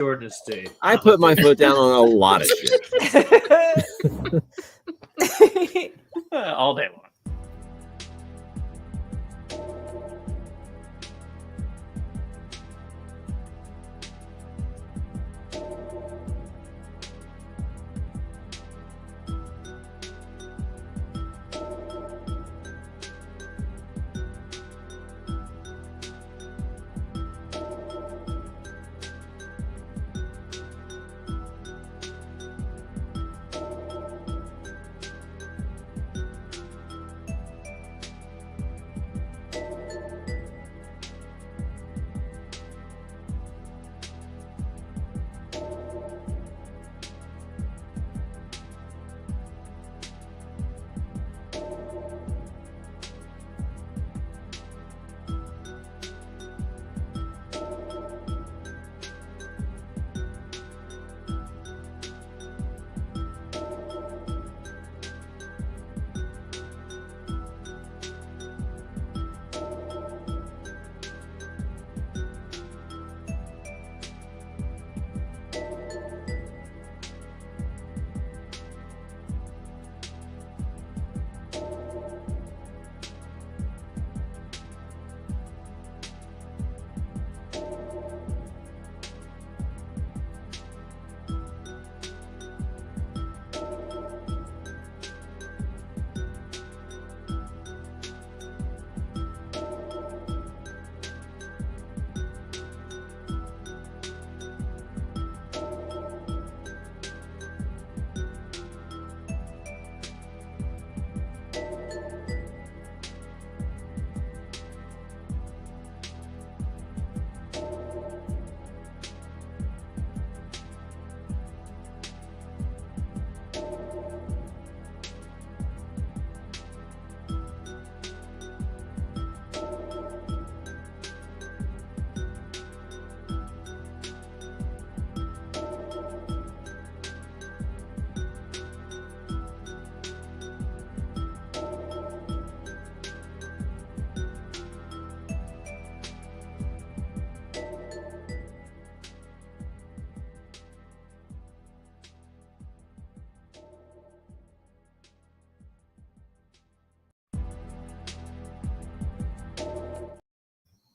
Jordan Estate. I put my foot down on a lot of shit. All day long.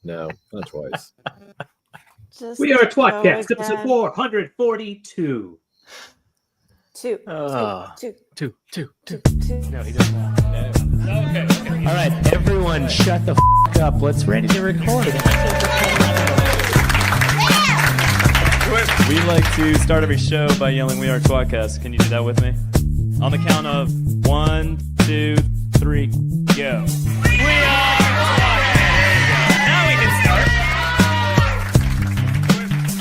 No, not twice. We are tWoTcast, episode 442. Two. No, he doesn't. Okay. All right, everyone, shut the f*** up. Let's ready to record. We like to start every show by yelling, "We are tWoTcast." Can you do that with me? On the count of 1, 2, 3, go. We are tWoTcast. Now we can start.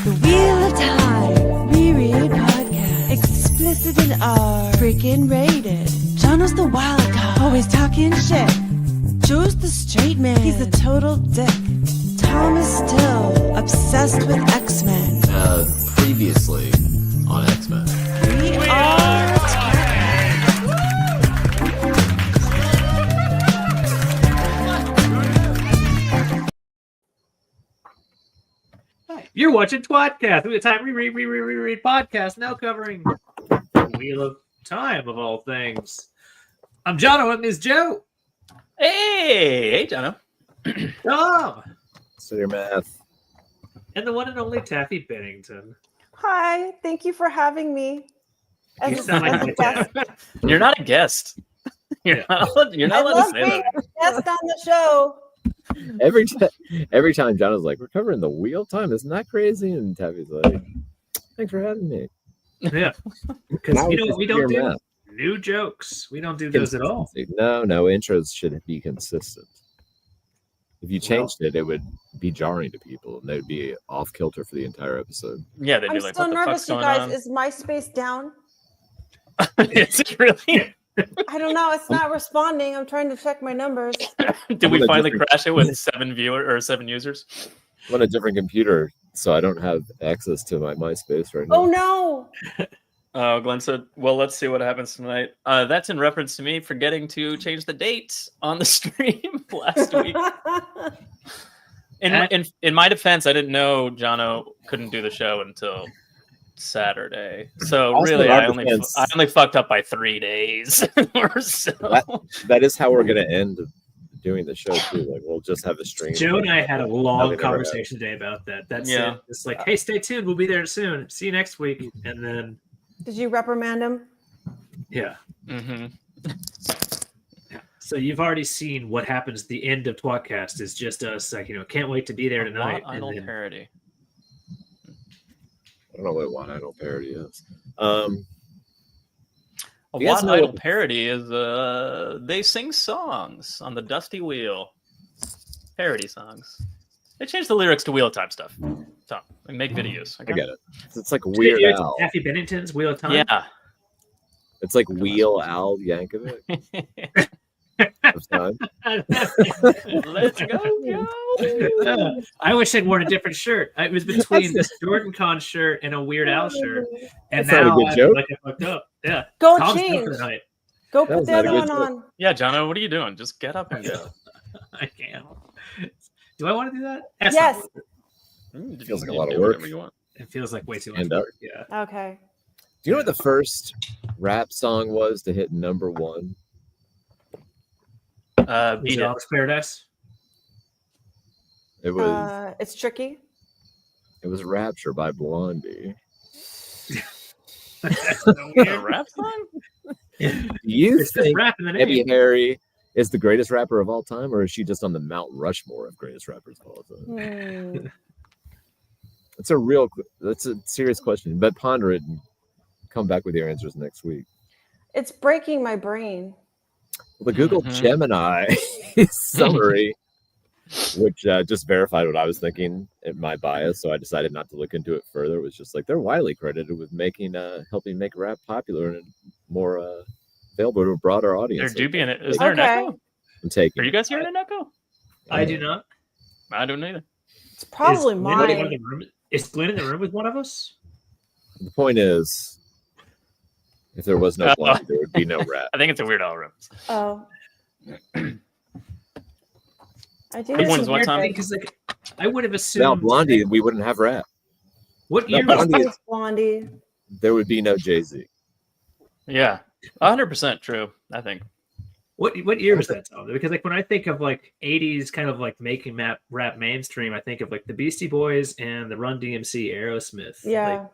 The Wheel of Time Reread Podcast. Explicit and R. Freaking rated. Jono's the wild card. Always talking shit. Joe's the straight man. He's a total dick. Tom is still obsessed with X-Men. Previously on X-Men. We are You're watching tWoTcast. We time reread podcast now covering Wheel of Time of all things. I'm Jono and Ms. Joe. Hey, Jono. Tom. So your math. And the one and only Taffy Bennington. Hi, thank you for having me. You sound like a guest. You're not a guest. You're not allowed to love say being that. a guest on the show. Every time John was like, "We're covering the Wheel of Time, isn't that crazy?" And Taffy's like, "Thanks for having me." Yeah. Because Now we don't do math. new jokes. We don't do those at all. No, intros should be consistent. If you changed it, it would be jarring to people, and they'd be off kilter for the entire episode. Yeah, they'd I'm be like, so "What the nervous, fuck's you going guys. on?" Is MySpace down? Is it really? I don't know. It's not responding. I'm trying to check my numbers. Did we I'm on a finally different- crash it with 7 users? I'm on a different computer, so I don't have access to my MySpace right now. Oh no! Glenn said, "Well, let's see what happens tonight." That's in reference to me forgetting to change the date on the stream last week. In my defense, I didn't know Jono couldn't do the show until Saturday. So Also, really, in our I only defense- fucked up by 3 days or so. That is how we're gonna end doing the show too. Like we'll just have a stream. Joe and I had a How long they never conversation today about that. That's Yeah. it. It's like, hey, stay tuned. We'll be there soon. See you next week. And then, Did you reprimand him? yeah. Mm-hmm. So you've already seen what happens at the end of tWoTcast is just us, like, can't wait to be there tonight. I And don't then- parody. I don't know what one idol parody is. A You guys Watt know Idol what- parody is they sing songs on the Dusty Wheel. Parody songs. They change the lyrics to wheel type stuff. So they make videos. I get it. It's like Did Weird you hear Al. Taffy Bennington's Wheel of Time? Yeah. It's like Wheel Al Yankovic. of time. Let's go. I wish I'd worn a different shirt. It was between this Jordan Con shirt and a Weird Al shirt, and That's not a now good I'm joke. like I fucked up. Yeah, Go Tom's done change. for the night. Go That put was the not a other good one joke. on. Yeah, Jono, what are you doing? Just get up and go. I can't. Do I want to do that? That's Yes. not worth Feels like a lot of Do work. whatever you want. it feels like way too much End up. work. Yeah. Okay. Do you know what the first rap song was to hit #1? Is Beat it it. Alex Paradise? It was It's tricky. Rapture by Blondie. That's so A weird. rap song? Do you It's just think rap in the Debbie name. Harry is the greatest rapper of all time, or is she just on the Mount Rushmore of greatest rappers of all time? Hmm. That's a serious question. But ponder it and come back with your answers next week. It's breaking my brain. Well, the Google Mhm. Gemini summary, which just verified what I was thinking in my bias, so I decided not to look into it further. It was just like they're widely credited with helping make rap popular and more available to a broader There audience. do be an Is there an Okay. echo? I'm taking. Are you guys hearing an echo? I do not. I don't either. It's probably Is Glenn in one of mine. the room- Is Glenn in the room with one of us? The point is, if there was no Blondie, there would be no rap. I think it's a Weird Al reference. Oh. I do. Which need one some is what weird time? things. Because like I would have Without assumed Blondie, we wouldn't have rap. What No, year Blondie was is- Thanks, Blondie. There would be no Jay-Z. Yeah. 100% true, I think. what year was that, Tom? Because like when I think of like 80s kind of like making rap mainstream, I think of like the Beastie Boys and the Run DMC, Aerosmith. Yeah.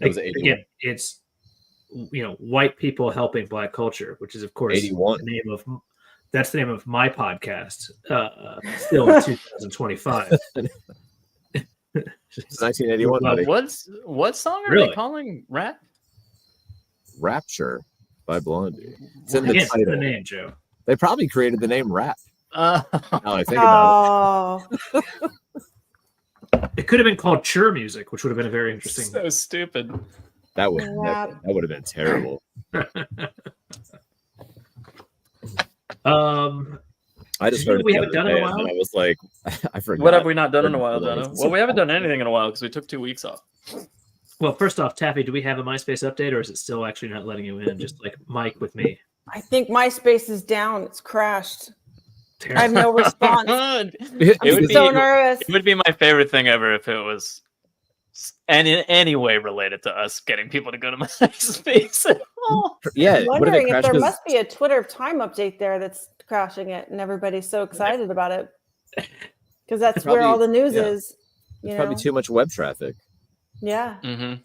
That was Like, 81. again, it's white people helping black culture, which is of course 81. that's the name of my podcast. Still in 2025. It's 1981, buddy. What song are Really? they calling rap? Rapture by Blondie. It's in the Again, title. the name, Joe. They probably created the name rap. Uh, Now I think about Oh. It could have been called Chur Music, which would have been a very interesting. so stupid. it. That would Rap. have been terrible. I just You know heard it we the haven't other done in a day, while? and I was like, I forgot. What have we not done in a while, Hold on. Dono? Well, we haven't done anything in a while because we took 2 weeks off. Well, first off, Taffy, do we have a MySpace update, or is it still actually not letting you in? Just like Mike with me. I think MySpace is down. It's crashed. I Terrible. have no response. It I'm would so be- nervous. It would be my favorite thing ever if it was and in any way related to us getting people to go to MySpace at all. Yeah, I'm what if it wondering if crashed? there 'Cause must be a Twitter time update there that's crashing it, and everybody's so excited about it because that's where all the news yeah. is. You There's know? probably too much web traffic. Yeah. Mm-hmm.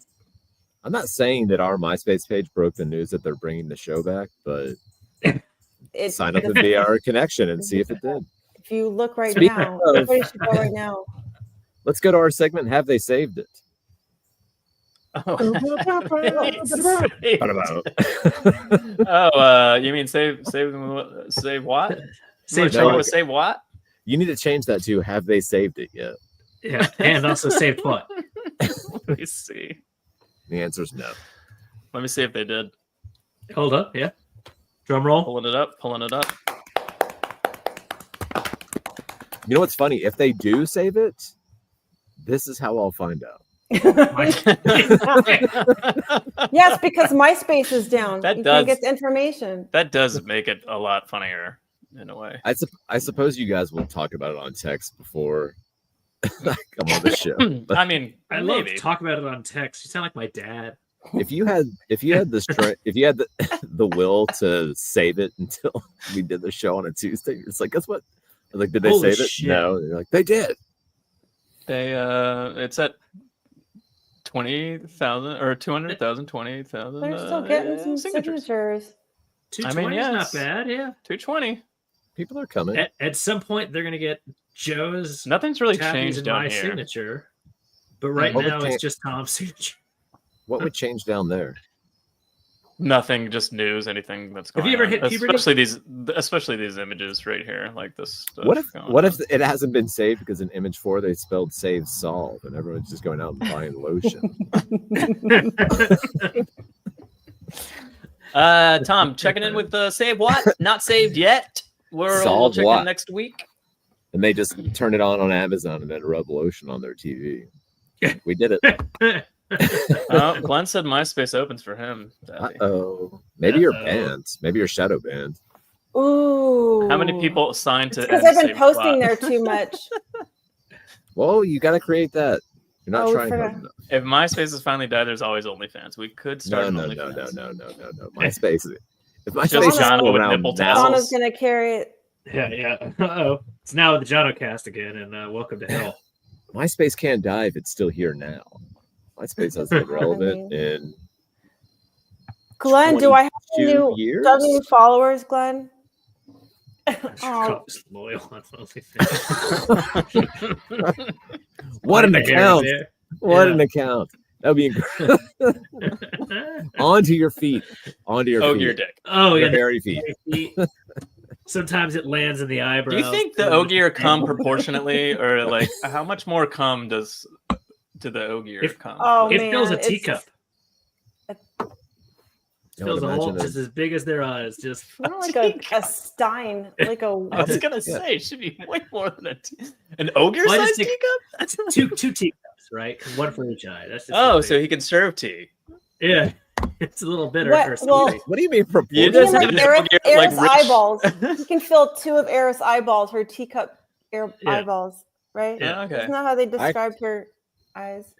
I'm not saying that our MySpace page broke the news that they're bringing the show back, but It, sign up and be our connection and see if it did. if you look right Speaking now, of- everybody should go right now. Let's go to our segment. Have they saved it? Oh. You mean save what? Save Show Charlie. was save what? You need to change that to have they saved it yet? Yeah, and also saved what? Let me see. The answer is no. Let me see if they did. Hold up, yeah. Drum roll. Pulling it up. You know what's funny? If they do save it, this is how I'll find out. Yes, because MySpace is down. That you does- can't get the information. That does make it a lot funnier in a way. I suppose you guys will talk about it on text before come on the show. I mean, I love maybe. to talk about it on text. You sound like my dad. If you had the strength, if you had the will to save it until we did the show on a Tuesday, it's like, guess what? Like, did they Holy save it? shit. No. They're like, they did. They it's at 20,000 or 200,000, 20,000. They're still getting some signatures. signatures. 220 yes. is not bad, yeah. 220. People are coming. At some point, they're going to get Joe's, Nothing's really Taffy's, changed and down my here. signature. But right What would now, change- it's just Tom's signature. What would change down there? Nothing, just news, anything that's going Have you ever on. hit puberty? Especially these images right here, like this stuff. What if it hasn't been saved because in image 4 they spelled save solve and everyone's just going out and buying lotion? Tom, checking in with save what? Not saved yet. We'll Solve check what? in next week. And they just turn it on Amazon and then rub lotion on their TV. We did it. Oh, Glenn said MySpace opens for him. Taffy. Uh-oh. Maybe you're banned. Maybe you're shadow banned. Ooh. How many people signed to? Because I've been Save posting What? there too much. Well, you got to create that. You're not Oh, we trying forgot. hard enough. If MySpace has finally died, there's always OnlyFans. We could start No. an OnlyFans. MySpace. If MySpace Just is Jono still with around nipple now, tassels. Donna's gonna carry it. Yeah. Uh-oh. It's now the JonoCast again, and welcome to hell. MySpace can't die if it's still here now. MySpace has been relevant in Glenn, do I have 22 years? new followers, Glenn? Oh. Loyal on OnlyFans. What an Like the hair account! there. What Yeah. an account! That'd be incredible. Onto your feet. Onto your Oh, feet. your dick. Oh, Your yeah. hairy feet. Sometimes it lands in the eyebrow. Do you think the Ogier come proportionately, or like how much more cum does to the Ogier If- come? Oh, It man, fills a it's- teacup. I Fills would a hole imagine just as big as their eyes. Just More like a stein, like a. I was gonna say it should be way more than an Ogier Well, I sized just think- teacup. that's two teacups, right? One for each eye. That's just Oh, what so they- he can serve tea. yeah, it's a little bitter. What- or well- something. What do you mean proportion? You You just know, give like it Eris, a like Eris rich- eyeballs. You can fill 2 of Eris eyeballs, her teacup Yeah. eyeballs, right? Yeah. Okay. Isn't that how they described her eyes?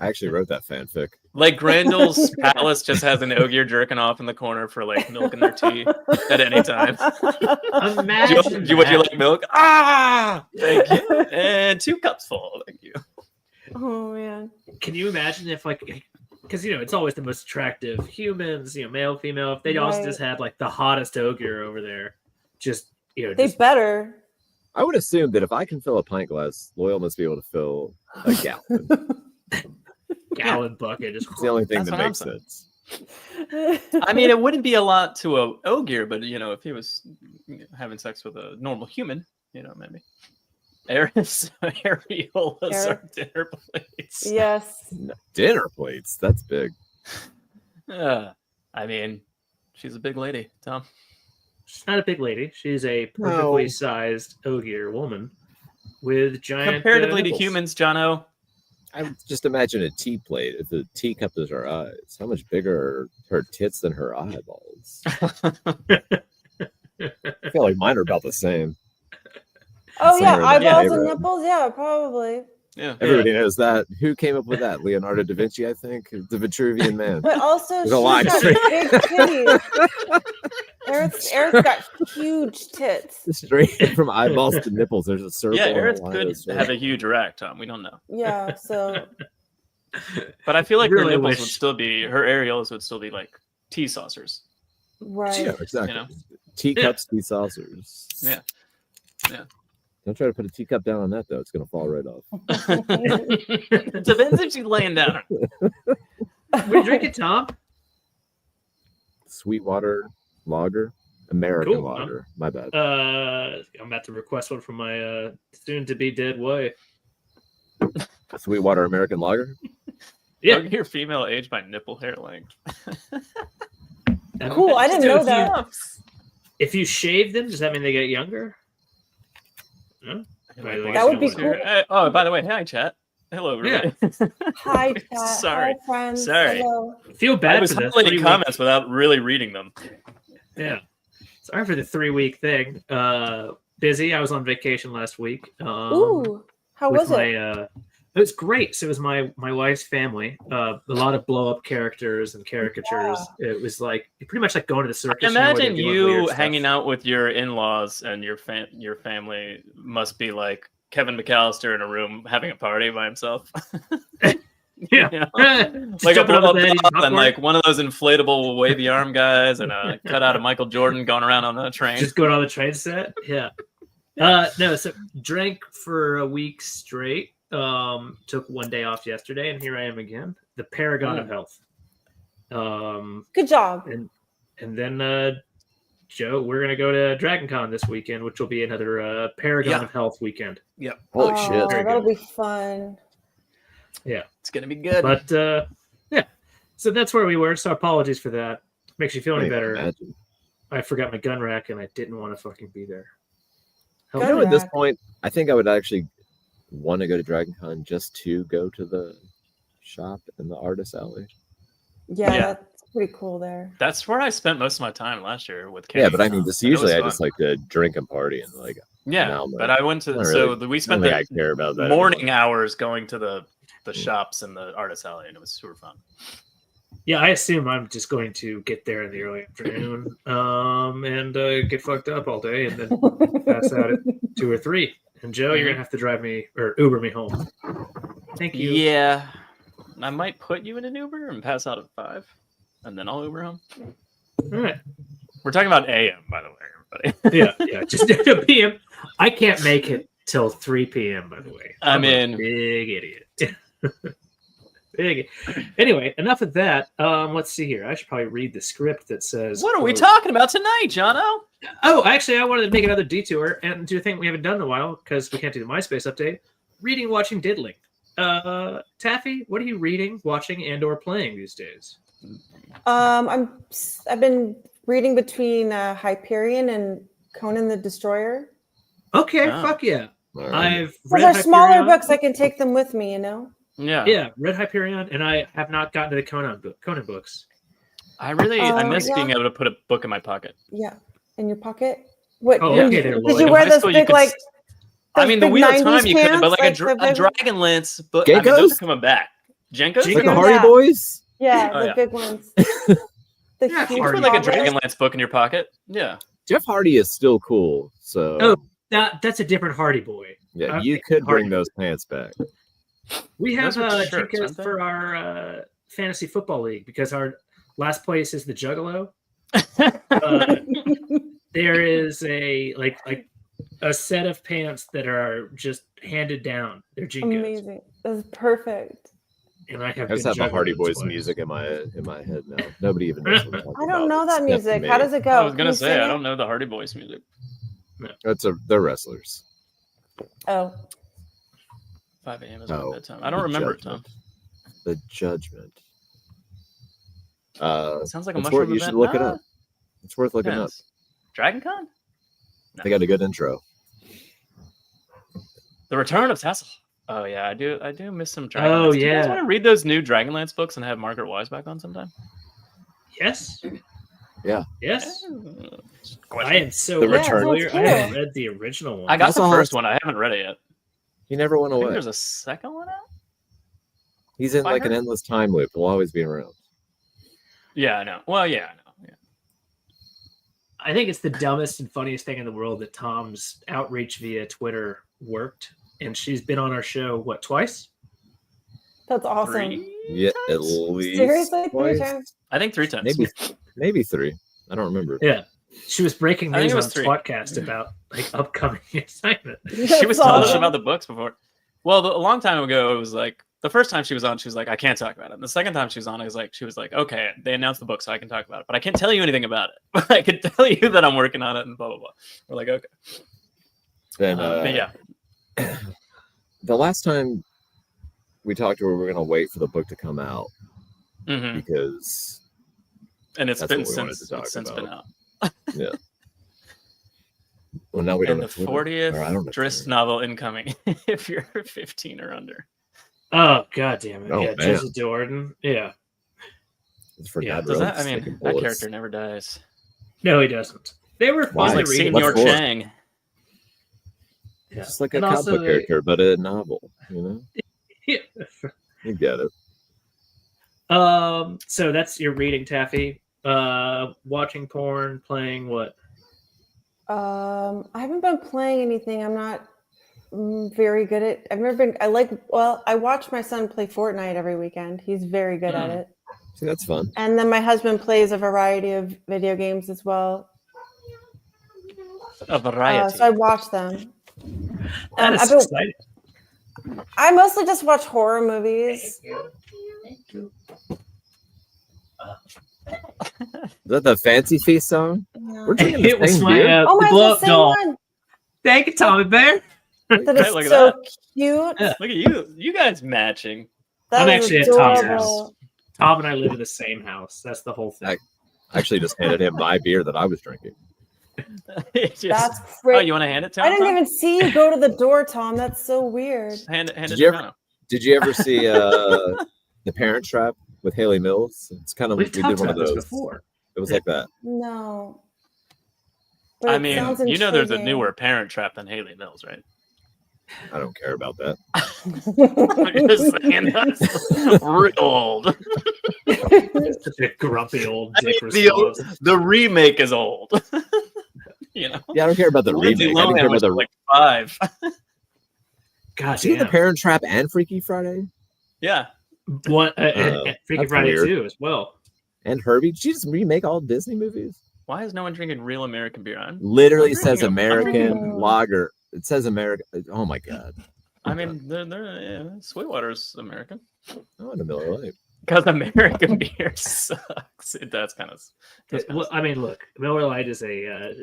I actually wrote that fanfic. Like Grandel's palace just has an Ogier jerking off in the corner for like milking their tea at any time. Imagine Would you that. like milk? Ah, thank you. And 2 cups full. Thank you. Oh man. Can you imagine if because it's always the most attractive humans, male, female. If they also Right. just had like the hottest Ogier over there, just They just better. I would assume that if I can fill a pint glass, Loyal must be able to fill a gallon. gallon bucket. Just It's the only thing That's that what I'm makes saying. sense. I mean, it wouldn't be a lot to a Ogier, but if he was having sex with a normal human, maybe. Areolas are dinner plates. Yes. No, dinner plates. That's big. I mean, she's a big lady, Tom. she's not a big lady. She's a perfectly sized Ogier woman with giant. Comparatively to nipples. humans, Jono. I just imagine a tea plate. If the teacup is her eyes, how much bigger are her tits than her eyeballs? I feel like mine are about the same. Oh yeah, Somewhere in the eyeballs and neighborhood. nipples. Yeah, probably. Yeah. Everybody knows that. Who came up with that? Leonardo da Vinci, I think. The Vitruvian Man. But also, There's she's a line got straight. big titties. Eric's got huge tits. Straight from eyeballs to nipples. There's a circle. Yeah, and a Eris line could of circle. have a huge erect, Tom. We don't know. Yeah, so But I feel like Really her nipples wish- would still be, her areolas would still be like tea saucers. right. Yeah, exactly. You know? Teacups, tea saucers. Yeah. Yeah. Don't try to put a teacup down on that though. It's gonna fall right off. Depends if she's laying down. What are you drinking, Tom? Sweetwater lager, American Cool, huh? lager. My bad. I'm about to request one from my soon-to-be dead wife. Sweetwater American lager. Yeah. Your female age by nipple hair length. Cool. I didn't know If you- that. If you shave them, does that mean they get younger? No? That would be cool. Oh, by the way, hi chat. Hello, everybody. Hi, chat. Sorry. Hi, friends. Sorry. Hello. Feel I bad was for the highlighting 3 comments without really reading them. Yeah. Sorry for the 3-week thing. Busy. I was on vacation last week. Ooh. How with was my it? it was great. So it was my wife's family. A lot of blow up characters and caricatures. It was like pretty much like going to the circus. Imagine you know, you hanging out with your in-laws and your family must be like Kevin McAllister in a room having a party by himself. Yeah, You know? Like a blow up top and like one of those inflatable wavy arm guys and a cutout of Michael Jordan going around on a train. Just going on the train set. Yeah. No, so drank for a week straight. Took one day off yesterday, and here I am again, the paragon of health. Good job. And then Joe, we're gonna go to Dragon Con this weekend, which will be another paragon of health weekend. Yep. Holy shit! That'll be fun. Yeah, it's gonna be good. But yeah, so that's where we were. So apologies for that. Makes you feel any better. Imagine. I forgot my gun rack, and I didn't want to fucking be there. You know, at this point, I think I would actually want to go to Dragon Con just to go to the shop in the artist alley. Yeah, that's pretty cool there. That's where I spent most of my time last year with Katie. Yeah, but I mean, this usually I just like to drink and party and like. Yeah, but I went to we spent I care about that morning hours going to the shops in the artist alley, and it was super fun. Yeah, I assume I'm just going to get there in the early afternoon and get fucked up all day and then pass out at 2 or 3. And Joe, you're going to have to drive me or Uber me home. Thank you. Yeah. I might put you in an Uber and pass out at 5, and then I'll Uber home. All right. We're talking about AM, by the way, everybody. Yeah. Just PM. I can't make it till 3 p.m., by the way. I'm a big idiot. Big. Anyway, enough of that. Let's see here. I should probably read the script that says. What are we talking about tonight, Jono? Oh, actually, I wanted to make another detour and do a thing we haven't done in a while because we can't do the MySpace update. Reading, watching, diddling. Taffy, what are you reading, watching, and/or playing these days? I've been reading between Hyperion and Conan the Destroyer. Okay, fuck yeah. Right. I've read they're smaller books. I can take them with me, you know. Yeah, read Hyperion, and I have not gotten to the Conan books. I miss being able to put a book in my pocket. Yeah, in your pocket. What? Oh, okay, there, did you wear those big like? I mean, the Wheel of Time you could, but like a Dragonlance book. I mean, those are coming back. Jenkos? Like the Hardy Boys? Yeah, the big ones. You put like a Dragonlance book in your pocket. Yeah. Jeff Hardy is still cool. So. Oh, that's a different Hardy Boy. Yeah, you could bring those pants back. We have Jenkos for our fantasy football league because our last place is the Juggalo. There is a a set of pants that are just handed down. They're Jenkos. Amazing. That's perfect. And I have the Hardy Boys music in my head now. Nobody even knows what I'm talking about. I don't know that music. How does it go? I was gonna say I don't know the Hardy Boys music. No. They're wrestlers. Oh. 5 a.m. is my bedtime. I don't remember it, Tom. The Judgment. Sounds like a mushroom event. You should look it up. It's worth looking up. Dragon Con? No. They got a good intro. The Return of Tassel. Oh yeah, I do miss some Dragonlance. Oh yeah. Do you guys want to read those new Dragonlance books and have Margaret Wise back on sometime? Yes. Yeah. Yes. I am so Return. I haven't read the original one. I got the first one. I haven't read it yet. He never went away. There's a second one out? He's in like an endless time loop. He'll always be around. Yeah, I know. Well, yeah, I know. Yeah. I think it's the dumbest and funniest thing in the world that Tom's outreach via Twitter worked. And she's been on our show, what, twice? That's awesome. 3 yeah, times? at least. Seriously? Twice? 3 times? I think 3 times. Maybe 3. I don't remember. Yeah. She was breaking news on 3. tWoTcast about like upcoming assignment. She was telling us about the books before. Well, a long time ago, it was like the first time she was on, she was like, I can't talk about it. And the second time she was on, she was like, okay, they announced the book, so I can talk about it, but I can't tell you anything about it. But I can tell you that I'm working on it and blah blah blah. We're like, okay. Then, but yeah. The last time we talked to her, we were going to wait for the book to come out because. And it's been since been out. Yeah. Well, now we don't. And the 40th Drizzt novel incoming if you're 15 or under. Oh god damn it! Oh, yeah, Jesse Jordan. Yeah. That character never dies. No, he doesn't. They were He's like Senior Chang. Yeah. Just like a And comic also book they- character, but a novel. Yeah. You get it. So that's your reading, Taffy. Watching porn, playing what? I haven't been playing anything. I'm not very good at. I've never been. I watch my son play Fortnite every weekend. He's very good at it. See, that's fun. And then my husband plays a variety of video games as well. A variety. So I watch them. That is I've been- exciting. I mostly just watch horror movies. Thank you. Is that the Fancy Feast song? Yeah. We're drinking the It was same my beer? Oh, mine's blow the up same doll. one. Thank you, Tommy Bear. That Right, is look at so that. cute. Yeah. Look at you. You guys matching. That I'm is actually at Tom's adorable. house. Tom and I live in the same house. That's the whole thing. I actually just handed him my beer that I was drinking. Just- That's oh, great. you want to hand it to him? I didn't Tom? even see you go to the door, Tom. That's so weird. Hand it Did to you ever- Jono. Did you ever see The Parent Trap with Haley Mills? It's kind of We've we did talked one of about this those. before. It was like that. No. But I it mean, sounds you know there's a intriguing. newer Parent Trap than Haley Mills, right? I don't care about that. I'm just saying that's real old. Such a grumpy old I dick think the response. the remake is old. You know, Yeah, I don't care about the Lindsay remake. I don't care Lohan about was the. like 5. God See The damn. Parent Trap and Freaky Friday Yeah, What? And Freaky that's Friday weird. too, as well. and Herbie. Did she just remake all Disney movies? why is no one drinking real American beer? Literally I'm says drinking American Oh. lager. It says American. Oh my god. I mean, Sweetwater's American. Oh, in the Miller Lite. Because American beer sucks. That's kind of. Well, I mean, look, Miller Lite is a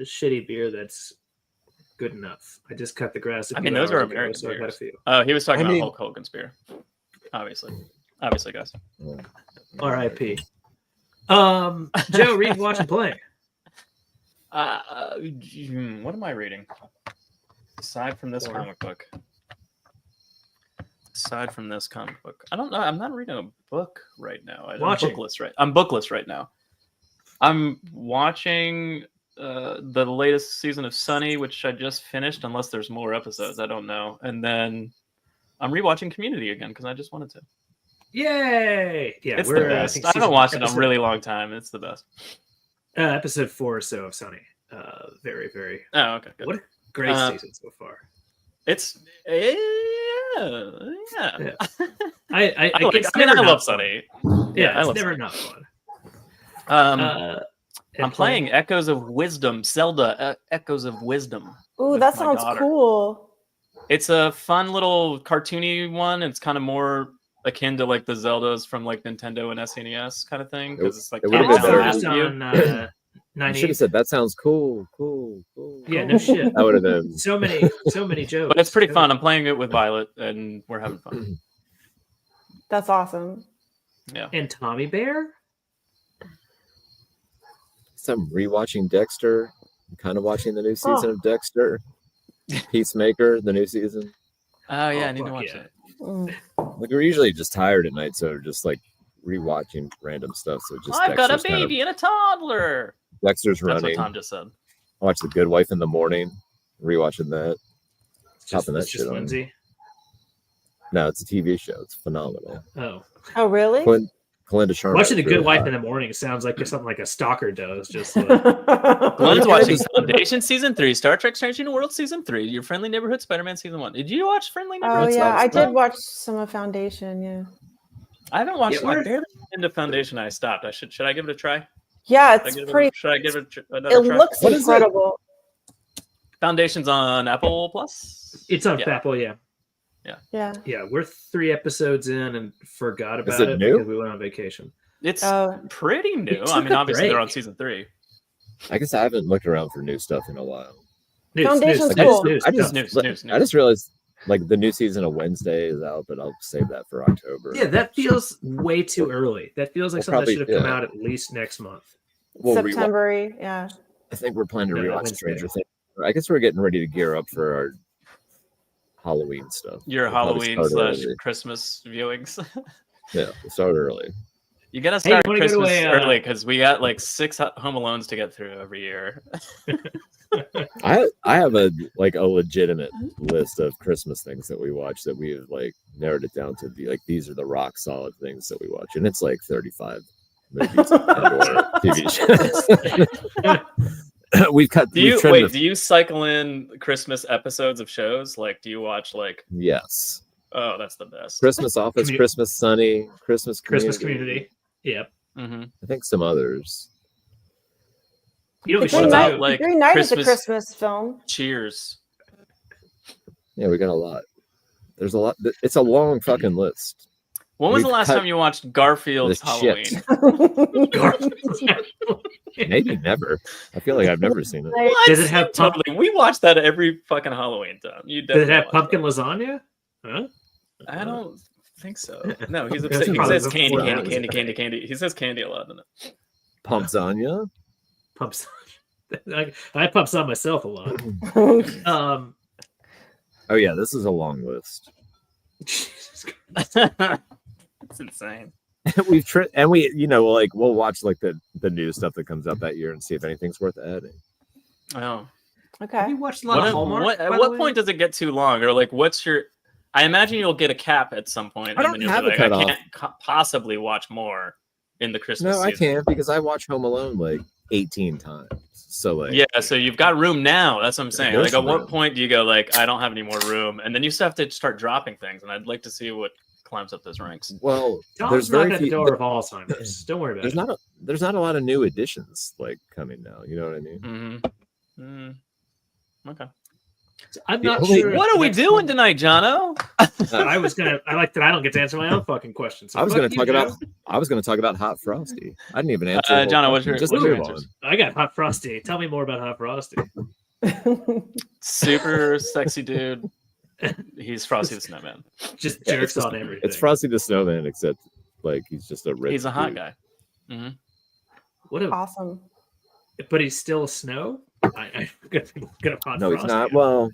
shitty beer that's good enough. I just cut the grass. I mean, those are hours ago, American so I got a beers. few. Oh, he was talking I about mean- Hulk Hogan's beer. Obviously, guys. R.I.P. Joe, read, watch, and play. What am I reading? Aside from this Or- comic book. I don't know. I'm not reading a book right now. Watching. I'm bookless right now. I'm watching the latest season of Sunny, which I just finished, unless there's more episodes. I don't know. And then I'm rewatching Community again because I just wanted to. Yay! Yeah, It's the we're best. think I haven't season- watched it in a episode- really long time. It's the best. Episode 4 or so of Sunny. Very, very Oh, okay. Good. what a great Uh, season so far. It's yeah. Yeah. I I it's never not love fun. Sunny. Yeah, I it's love never Sunny. not fun. I'm And playing Echoes of Wisdom, Zelda Echoes of Wisdom. Ooh, with that my sounds daughter. cool. It's a fun little cartoony one. It's kind of more akin to like the Zeldas from like Nintendo and SNES kind of thing because it's like it It would've was been better. released view. on You 90. should have said that sounds cool. Yeah, no shit. That would have been. So many jokes. But it's pretty fun. I'm playing it with Violet and we're having fun. That's awesome. Yeah. And Tommy Bear? Some rewatching Dexter. I'm kind of watching the new season Oh. of Dexter. Peacemaker, the new season. Oh yeah, Oh, I need to fuck watch yeah. it. Mm. Like we're usually just tired at night, so just like rewatching random stuff. So just I've got a Dexter's kind of- baby and a toddler. Dexter's That's what running. Tom just said. I watched The Good Wife in the morning. Rewatching that. It's just, Topping that it's just shit on. Lindsay. No, it's a TV show. It's phenomenal. Oh. Oh, really? Kalinda Sharma. Watching The is really Good Wife hot. in the morning sounds like something like a stalker does. Just like, Glenn's Yeah, watching this- Foundation Season 3, Star Trek Strange New World Season 3, Your Friendly Neighborhood Spider-Man Season 1. Did you watch Friendly Oh Neighborhood? yeah, I sounds did watch some of Foundation. Yeah, I haven't watched Yeah, I we're- barely got into Foundation. I stopped. Should I give it a try? yeah, Should I it's give pretty. Should I give it another It try? looks What is it? incredible. Foundation's on Apple Plus. it's on Yeah. Apple, yeah. Yeah. Yeah, we're 3 episodes in and forgot about it it new? because we went on vacation. It's Oh, pretty new. It I mean, took a obviously they're on break. Season 3. I guess I haven't looked around for new stuff in a while. Foundation's Like, cool. I just, News. I just realized like the new season of Wednesday is out, but I'll save that for October. Yeah, that feels way too early. That feels like We'll something that probably- should have come yeah. out at least next month. We'll rewatch. September. Yeah. I think we're planning to No, rewatch Wednesday. Stranger Things. I guess we're getting ready to gear up for our Halloween stuff. Your We'll probably Halloween start / early. Christmas viewings. Yeah, we'll start early. You gotta Hey, you start wanna go to Christmas a, early because we got like 6 Home Alones to get through every year. I have a legitimate list of Christmas things that we watch that we have like narrowed it down to be like these are the rock solid things that we watch, and it's like 35 movies and/or TV shows. We've cut. Do you cycle in Christmas episodes of shows? Like, do you watch like? Yes. Oh, that's the best. Christmas Office, Christmas Sunny, Christmas Community. Yep. Mm-hmm. I think some others. You know, we What should about, do like, Green Knight is a Christmas- Christmas film. Cheers. Yeah, we got a lot. There's a lot. It's a long fucking list. When was the We've last cut time you watched Garfield's the Halloween? shit. Maybe never. I feel like I've never seen it. What? Does it have totally? We watch that every fucking Halloween time. You Does it definitely have watch pumpkin that. lasagna? Huh? I don't think so. No, he's That's upset. He probably says candy, before candy, that candy, was candy, candy. He says candy a lot, doesn't it? Pumpzanya. Pumps. I pumps on myself a lot. Oh yeah, this is a long list. Jesus Christ. It's insane. We'll watch like the new stuff that comes out that year and see if anything's worth adding. Oh. Okay. Have you watched a lot of Hallmark? At what point does it get too long? Or like, what's your? I imagine you'll get a cap at some point, I and don't then you'll have be a like, I cutoff. can't possibly watch more in the Christmas No, I season. can't because I watch Home Alone like 18 times. So like, Yeah, so you've got room now. That's what I'm saying. There's Like, at what room. point do you go like, I don't have any more room, and then you still have to start dropping things, and I'd like to see what climbs up those ranks. well, Tom's there's knocking very at the few. door of Alzheimer's. Don't worry about it. There's not a lot of new additions like coming now. You know what I mean? Mm-hmm. Okay. I'm The not only- sure. What are we next doing one- tonight, Jono? I like that I don't get to answer my own fucking questions. So I was fuck going to you, talk Joe. about Hot Frosty. I didn't even answer. Jono, what's your move answers? on. I got Hot Frosty. Tell me more about Hot Frosty. Super sexy dude. He's Frosty the Snowman. Just Yeah, jerks it's on everything. It's Frosty the Snowman, except like he's just a rich. He's a hot dude. guy. Mm-hmm. What a, Awesome. but he's still snow. I'm gonna Hot No, Frosty. he's not. Well,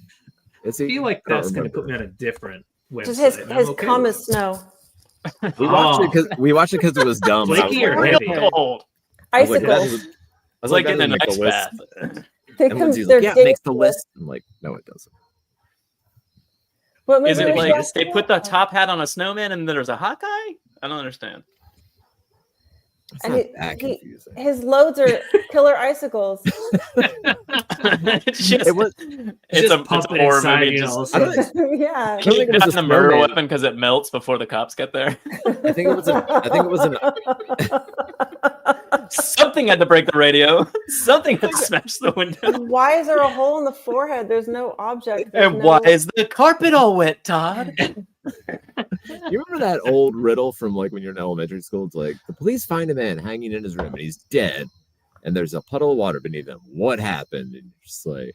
is I he? feel like I don't that's gonna put me remember. on a different website. Just his and I'm okay cum with is it. snow. We watched it because it was dumb. and I was Flaky or like, heavy? Real cold. I was like, that Icicles. doesn't- I It's was like that getting an doesn't make ice the list. bath. They And come, Lindsay's they're like, yeah, it makes the dating list. I'm like, no, it doesn't. What Is movie it was like that? they put the top hat on a snowman and then there's a hot guy? I don't understand. It's And not he- that he- confusing. His loads are killer icicles. It's just, It was. it's a pumping horror inside movie. you Just, all of a I don't sudden. think, Yeah. can you think it get was in a the murder snowman. weapon because it melts before the cops get there? I think it was. I think it was an. Something had to break the radio. Something had to smash the window. Why is there a hole in the forehead? There's no object. There's And no- why is the carpet all wet, Todd? You remember that old riddle from like when you're in elementary school? It's like the police find a man hanging in his room and he's dead, and there's a puddle of water beneath him. What happened? And you're just like,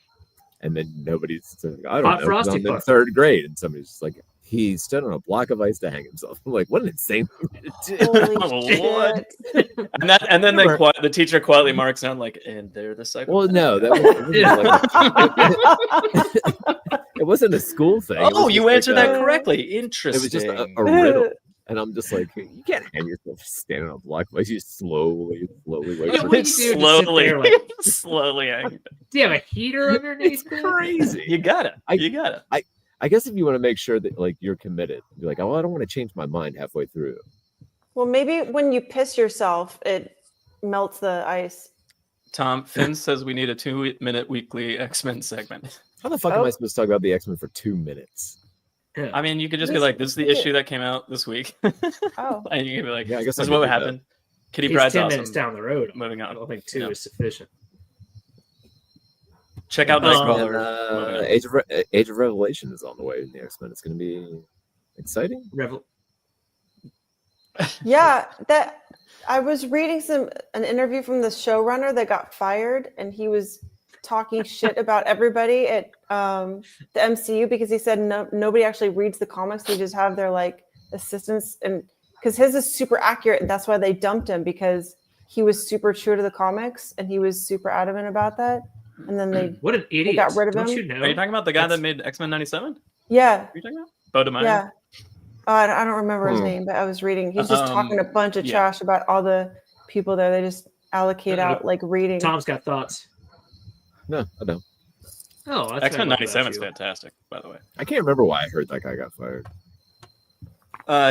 and then nobody's like, I don't Hot know. 'cause Frosty I'm in puck. third grade, and somebody's just like, he stood on a block of ice to hang himself. I'm like, what an insane thing to do. Holy What? shit. And then Remember- the teacher quietly marks down like, and they're the psycho. Well, no, that was, it wasn't a school thing. It Oh, was you just answered like that a- correctly. It Interesting. was just a riddle. And I'm just like, you can't hang yourself standing on a block of ice. You slowly wait. Yeah, for what it. do you do? Just sit slowly, there like- slowly. hang. Do you have a heater underneath? It's crazy. You got it. I- You got it. I guess if you want to make sure that like you're committed, you're like, oh, I don't want to change my mind halfway through. Well, maybe when you piss yourself, it melts the ice. Tom, Finn says we need a 2-minute weekly X-Men segment. How the fuck am I supposed to talk about the X-Men for 2 minutes? Yeah. I mean, you could just be like, this is the issue that came out this week. Oh. And you can be like, Yeah, I guess this is I could what do that. happened. Kitty He's Pryde's 10 awesome. minutes down the road. Moving I on. don't think 2 Yeah. is sufficient. Check out Um, Nightcrawler. And, Age of Revelation is on the way in the X-Men. It's going to be exciting. Yeah, that I was reading an interview from the showrunner that got fired, and he was talking shit about everybody at the MCU because he said nobody actually reads the comics. They just have their like assistants, and because his is super accurate, and that's why they dumped him because he was super true to the comics and he was super adamant about that. And then they What an idiot! got rid of Don't him. you know? Are you talking about the guy That's- that made X-Men 97? yeah. Are you talking about? Bo DeMaio? Yeah. I don't remember his name, but I was reading. He's just talking a bunch of yeah. trash about all the people there. They just allocate out like reading. Tom's got thoughts. No, I don't. Oh, that's X-Men what I love about 97 is you. fantastic, by the way. I can't remember why I heard that guy got fired.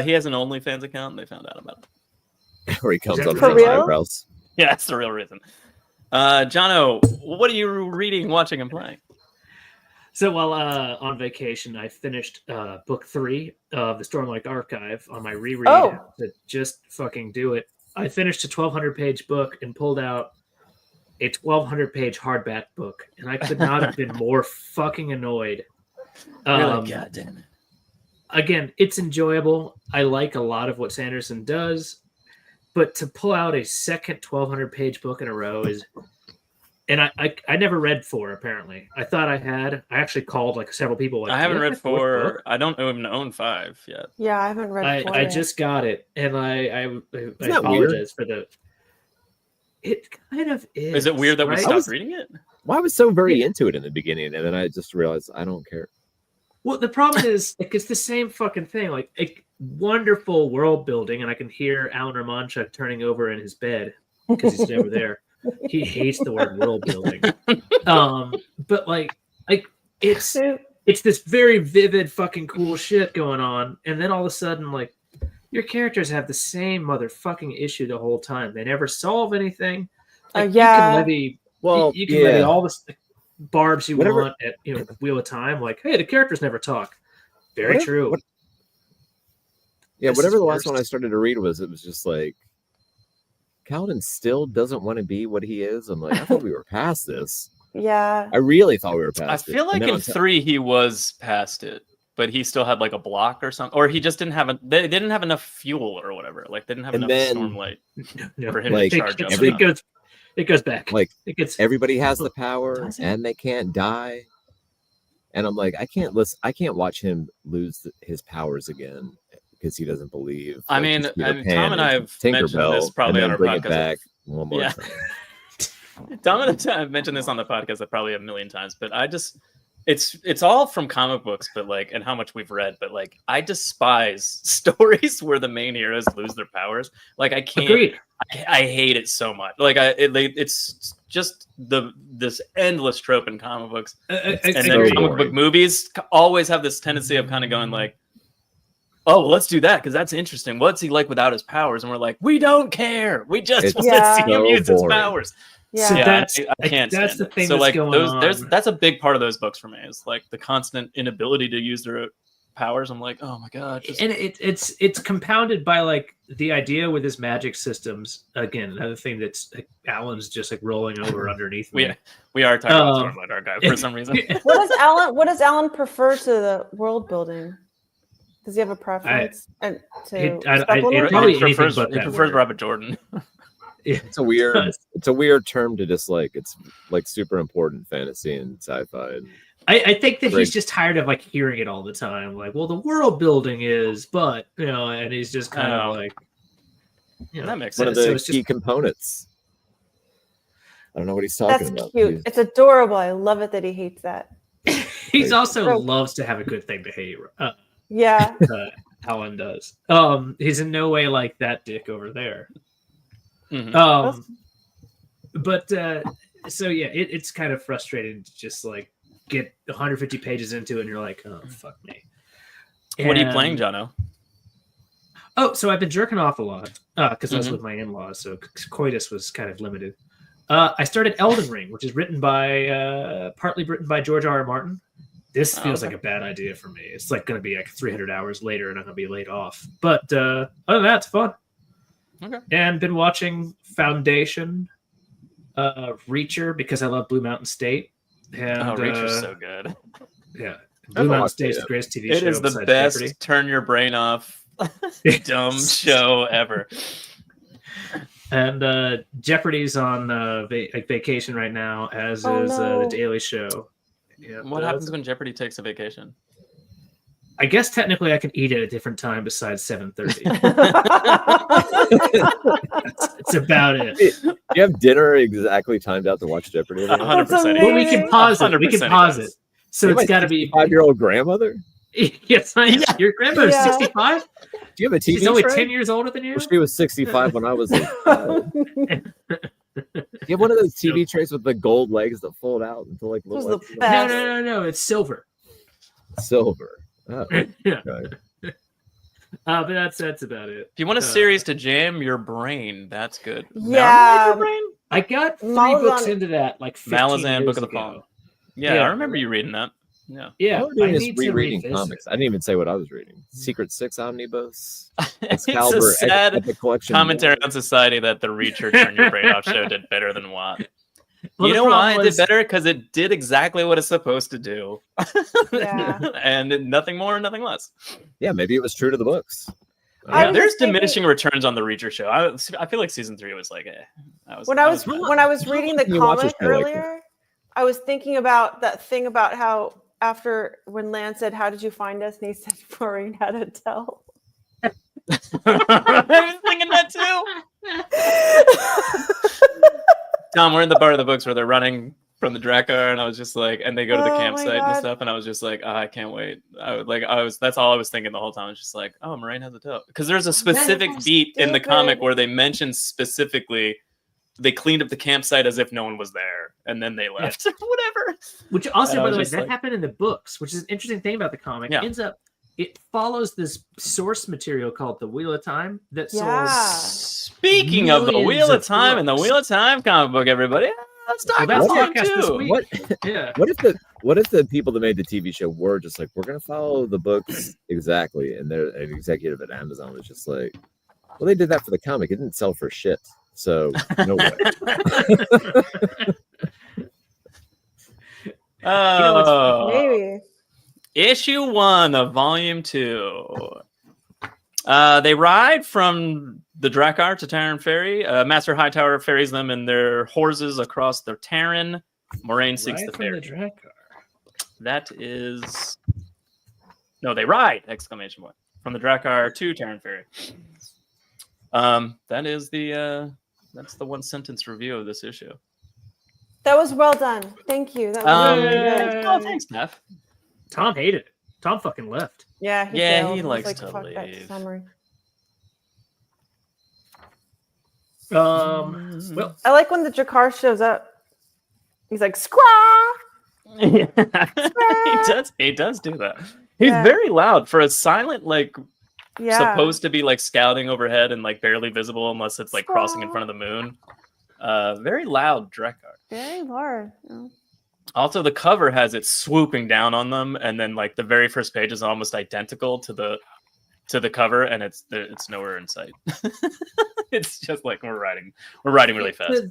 He has an OnlyFans account, and they found out about it. Where he comes that up for with his real? eyebrows. Yeah, that's the real reason. Jono, what are you reading, watching, and playing? So while on vacation, I finished book 3 of the Stormlight Archive on my reread to just fucking do it. I finished a 1,200-page book and pulled out a 1,200-page hardback book, and I could not have been more fucking annoyed. Really? God damn it. Again, it's enjoyable. I like a lot of what Sanderson does, but to pull out a second 1,200-page book in a row is... And I never read 4, apparently. I thought I had. I actually called like several people. Like, I haven't read 4. book? I don't even own 5 yet. Yeah, I haven't read 4 I yet. just got it, and I that apologize for the... It kind of is. Is it weird that we right? stopped reading it? Well, I was so very into it in the beginning, and then I just realized I don't care. Well, the problem is, like, it's the same fucking thing. Like, wonderful world building, and I can hear Alan Ramonchuk turning over in his bed because he's never there. He hates the word world building. But like it's this very vivid fucking cool shit going on, and then all of a sudden, like, your characters have the same motherfucking issue the whole time. They never solve anything. Like, yeah. you can levy you can levy all the barbs you Whatever. want at Wheel of Time. Like, hey, the characters never talk. Very true. This Whatever is the last worse. one I started to read was, it was just like, Kaladin still doesn't want to be what he is. I'm like, I thought we were past this. Yeah. I really thought we were I past it. feel like And then in 3 he was past it, but he still had like a block or something, or he just didn't have they didn't have enough fuel or whatever. Like, they didn't have And enough then, stormlight No, for him like, to charge up. it goes back. like, It gets everybody has the power Does it? and they can't die. And I'm like, I can't watch him lose his powers again because he doesn't believe. I like, mean, he's Peter Tom Pan and I have mentioned Tinkerbell, this probably and on then our bring it podcast. back one more Yeah. time. Tom and I have mentioned this on the podcast probably a million times, but it's all from comic books, but like, and how much we've read, but like, I despise stories where the main heroes lose their powers. Like, I can't. agreed. I hate it so much. Like, it's just this endless trope in comic books, and then so comic book boring. movies always have this tendency of kind of going like, oh, well, let's do that because that's interesting. What's he like without his powers? And we're like, we don't care. We just It's want to see him so use his boring. powers. Yeah. So Yeah, that's I can't. that's stand the it. thing So that's like going those, on. that's a big part of those books for me. Is like the constant inability to use their powers. I'm like, oh my god. Just... And it's compounded by like the idea with his magic systems. Again, another thing that's like, Alan's just like rolling over underneath me. we are talking about Stormlight Archive for some reason. What does Alan prefer to the world building? Does he have a preference? And to supplement? probably he anything prefers, but he that prefers word. Robert Jordan. It's a weird term to dislike. It's like super important fantasy and sci-fi. And I think that Great. he's just tired of like hearing it all the time. Like, well, the world building is, but and he's just kind of like, That makes one of sense. the So key it's components. I don't know what he's talking That's about. cute. It's adorable. I love it that he hates that. He's also So- loves to have a good thing to hate. Yeah. Alan does. He's in no way like that dick over there. Mhm. But so yeah, it's kind of frustrating to just like get 150 pages into it and you're like, oh fuck me. What are you And- playing, Jono? Oh, so I've been jerking off a lot because I was Mhm. with my in-laws, so coitus was kind of limited. I started Elden Ring, which is partly written by George R.R. Martin. This feels okay. like a bad idea for me. It's like going to be like 300 hours later, and I'm going to be laid off. But other than that, it's fun. Okay. And been watching Foundation, Reacher because I love Blue Mountain State. And Oh, Reacher's so good. yeah, haven't Blue Mountain watched State it is yet. the greatest TV It show. is the besides best Jeopardy. turn your brain off dumb show ever. And Jeopardy's on vacation right now, as Oh, is no. The Daily Show. Yeah, What happens when Jeopardy takes a vacation? I guess technically I can eat at a different time besides 7:30. That's about it. Do you have dinner exactly timed out to watch Jeopardy? every night? 100%. But we can pause it. We can 100% pause he it. does. So You're it's my got to be. 65-year-old grandmother? Yes, I am. Your grandmother's Yeah. 65. Do you have a TV She's only tray? 10 years older than you. Well, she was 65 when I was. You have one of those TV trays with the gold legs that fold out into like was little the extra- best. No. It's silver. silver. Oh, Yeah. okay. But that's about it. If you want a series to jam your brain, that's good. Yeah. Malazan, your brain? I got 3 Malazan- books into that like 15 Malazan, years Book of the ago. Fallen. Yeah, Yeah. I remember you reading that. Yeah. Yeah, All we're doing I is need to rereading revisit. comics. I didn't even say what I was reading. Secret Six Omnibus, It's a Excalibur, sad Epic Collection. commentary on society that the Reacher Turn Your Brain Off show did better than what? Well, You the know why problem it was- did better? Because it did exactly what it's supposed to do. Yeah. And nothing more, nothing less. Yeah, maybe it was true to the books. I Yeah, was there's just thinking- diminishing returns on the Reacher show. I feel like season 3 was like, When I was reading the You watch a comic show like that. earlier, I was thinking about that thing about how after when Lance said, "How did you find us?" and he said, "Maureen had to tell." I was thinking that too. Tom, we're in the part of the books where they're running from the Drakkar, and I was just like, and they go to the Oh my campsite and God. stuff, and I was just like, I can't wait. That's all I was thinking the whole time. I was just like, oh, Moraine has a toe. Because there's a specific is beat in the comic stupid. where they mention specifically they cleaned up the campsite as if no one was there, and then they left. Whatever. Which also, And I by was the way, just that like- happened in the books, which is an interesting thing about the comic. Yeah. It follows this source material called the Wheel of Time that Yeah. Speaking of the Millions Wheel of of Time and the books. Wheel of Time comic book, everybody, let's talk Well, that's about the that podcast this too. week. What Yeah. what if the people that made the TV show were just like, we're gonna follow the books exactly, and they're an executive at Amazon was just like, well, they did that for the comic. It didn't sell for shit, so no way. Oh, Maybe. Issue 1 of Volume 2. They ride from the Drakkar to Terran Ferry. Master Hightower ferries them in their horses across the Terran. Moraine seeks Right the from ferry. the Drakkar. That is... No, they ride! Exclamation point. From the Drakkar to Terran Ferry. That is the... that's the one sentence review of this issue. That was well done. Thank you. That was really good. Oh, thanks, Steph. Tom hated it. Tom fucking left. Yeah, Yeah, failed. he was likes like, to "Fuck that leave." summary. Well, I like when the Jakar shows up. He's like, "Scraw!" He does do that. He's Yeah. very loud for a silent, like Yeah. supposed to be like scouting overhead and like barely visible unless it's like crossing in Squaw. front of the moon. Very loud Drakkar. Very large. Also, the cover has it swooping down on them, and then like the very first page is almost identical to the cover, and it's nowhere in sight. It's just like we're riding really fast.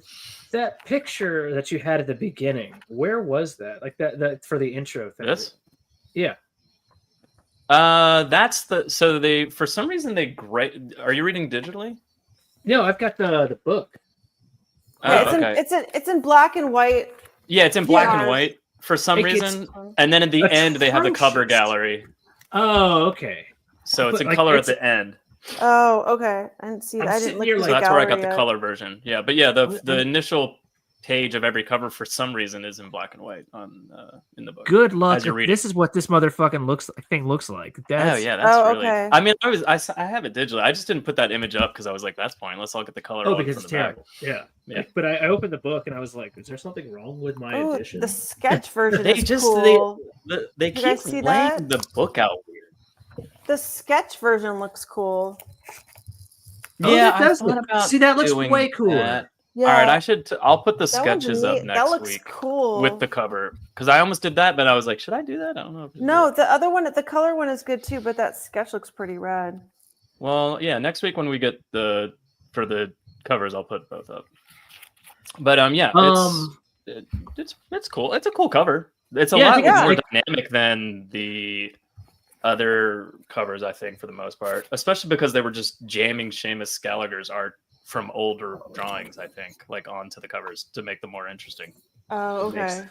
that picture that you had at the beginning, where was that? Like that for the intro thing. This? Yeah. That's so they for some reason they are you reading digitally? No, I've got the book. Yeah, Oh, okay. it's in black and white. Yeah, it's in black and Yeah. white for some It gets reason. And then at the end, they have the cover atrocious. gallery. Oh, okay. So it's But, in like, color it's- at the end. Oh, okay. I didn't see I'm that. I sitting didn't look here at So the that's where I got gallery the yet. color version. Yeah, but yeah, the initial page of every cover for some reason is in black and white on in the book. Good luck. As you're if reading. This is what this motherfucking thing looks like. That's, Oh yeah, that's Oh, really. okay. I mean, I have it digitally. I just didn't put that image up because I was like, that's pointless. I'll get the color. Oh, one because from it's the back. terrible. Yeah. Yeah. Like, but I opened the book and I was like, is there something wrong with my Oh, edition? the sketch version They is just cool. they You keep guys see laying that? the book out weird. The sketch version looks cool. Oh, Yeah, that does I thought look- about see, that looks doing way cooler. that. Yeah. All right, I'll put the that one's sketches up neat. next That looks week cool. with the cover because I almost did that, but I was like, should I do that? I don't know. If I should do No, it. the other one, the color one is good too, but that sketch looks pretty rad. Well, yeah, next week when we get for the covers, I'll put both up. But yeah, it's cool. It's a cool cover. It's a Yeah, I lot think it's more like- dynamic than the other covers, I think, for the most part, especially because they were just jamming Seamus Gallagher's art from older drawings, I think, like onto the covers to make them more interesting. Oh, Makes- okay.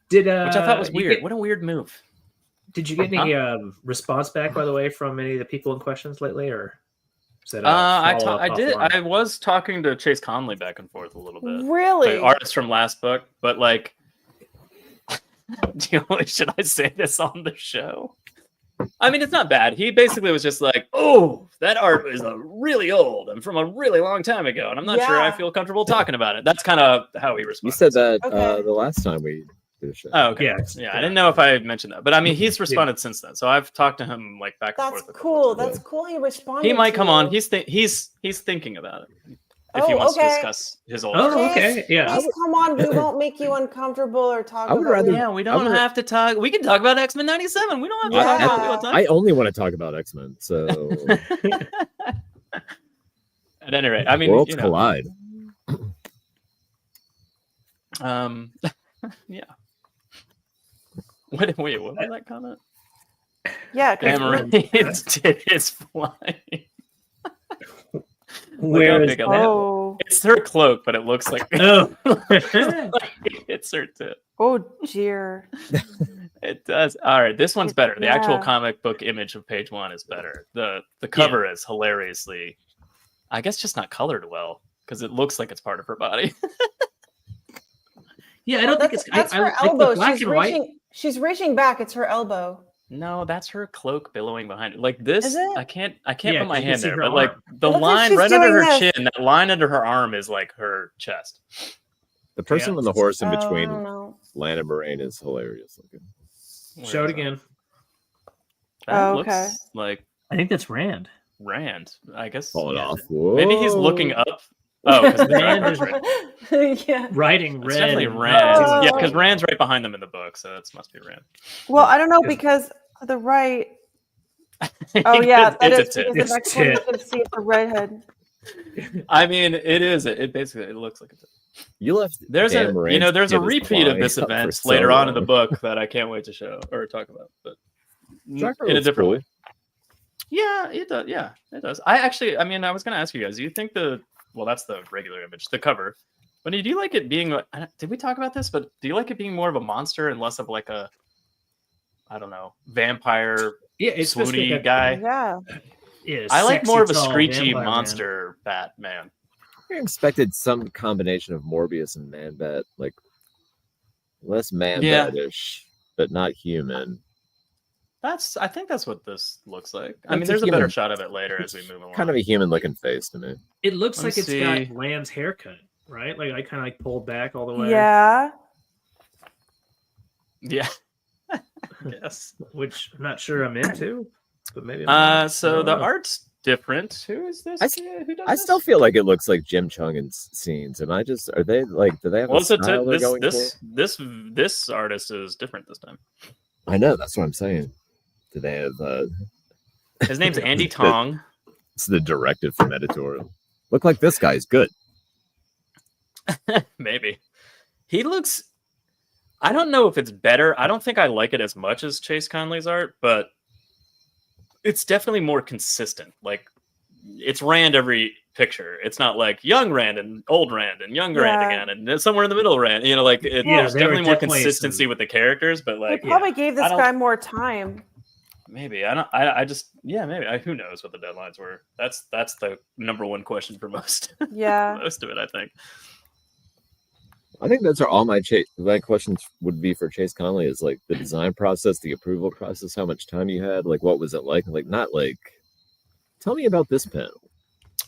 Which Which I thought was you weird. get- What a weird move. Did you get any response back, by the way, from any of the people in questions lately, or is that I did. I was talking to Chase Conley back and forth a little bit. Really? The artist from last book, but like, should I say this on the show? I mean, it's not bad. He basically was just like, "Oh, that art is really old and from a really long time ago, and I'm not sure I Yeah. feel comfortable talking about it." That's kind of how he You responded. said that Okay. the last time we did a show. Oh, okay. Yeah, I didn't know if I mentioned that, but I mean, he's responded since then, so I've talked to him like back and That's forth. a couple cool. times. That's cool. He responded. He might to come on. you. He's thinking about it if he Oh, wants to okay. discuss his old. Oh, art. okay. Yeah. Please come on. We won't make you uncomfortable or talk I would about rather- it. Yeah, we I don't would- have to talk. We can talk about X-Men '97. We don't have to talk about it all the time. I only want to talk about X-Men, so At any rate, I mean, worlds you know, collide. yeah. Wait, what was that comment? Yeah, 'cause Amaranth's tit is flying. Where is big that? it is. oh, It's her cloak, but it looks like Oh. it's her tit. oh dear. It does. All right, this one's better. The actual Yeah. comic book image of page 1 is better. The cover is hilariously, I guess, just not colored well because it looks like it's part of her body. Yeah, I don't think it's. That's I her like the elbow. black and white. She's reaching back. It's her elbow. No, that's her cloak billowing behind it. Like this, Is it? I can't Yeah, put my 'cause you can hand see there, her but like arm. the It looks like line she's right under doing her this. chin, that line under her arm is like her chest. The person Yeah. on the horse in Oh, I between don't know. Lan and Moraine is hilarious looking. Where Show it is again. That Oh, looks okay. like I think that's Rand. Rand, I guess. Pull it yeah. off. Maybe he's looking Whoa. up. Oh, because the Rand Rand is right. Yeah. Writing It's red. definitely and- Rand. Oh. Yeah, because Rand's right behind them in the book, so it must be Rand. Well, I don't know Is- because the right. Oh yeah, that It's is a tit. because the It's next one you tit. can see it's a redhead. I mean, it is. It basically it looks like a tit. You left. There's Dan a Morane's there's a kid is repeat of flying this up for event so later on in the long. book that I can't wait to show or talk about, but Shocker in a looks different cool. way. Yeah, it does. Yeah, it does. I mean, I was gonna ask you guys. Do you think that's the regular image, the cover. But do you like it being? Did we talk about this? But do you like it being more of a monster and less of like a, I don't know, vampire Yeah, it's supposed to be swoony like a- guy? Yeah. Yeah, I like sexy, more of a tall screechy vampire man. monster Batman. I expected some combination of Morbius and Man-Bat, like less Man-Bat-ish, but not human. I think that's what this looks like. I That's mean, a there's a better human. shot of it later as we move along. Kind of a human-looking face to me. It looks Let me like it's see. got Land's haircut, right? Like I kind of like pulled back all the way. Yeah. Yeah. Yes. Which I'm not sure I'm into, but maybe. I'm not. So I the don't know. art's different. Who is this? I s- Who does I this? still feel like it looks like Jim Chung in scenes. Am I just? Are they like? Do they have Well, a style they're going this artist is different this time. for? I know. That's what I'm saying. Do they have? His name's Andy Tong. It's the directive from editorial. Look like this guy's good. Maybe. He looks. I don't know if it's better. I don't think I like it as much as Chase Conley's art, but it's definitely more consistent. Like it's Rand every picture. It's not like young Rand and old Rand and young Rand Yeah. again and somewhere in the middle Rand. You know, like Yeah, there's there were definitely more definitely consistency some- with the characters, but They like probably gave this I don't- guy more time. maybe I don't. I just maybe who knows what the deadlines were. That's the number one question for most Yeah. most of it. I think. I think those are all my questions would be for Chase Conley is like the design process, the approval process, how much time you had, like what was it like? Like not like tell me about this panel.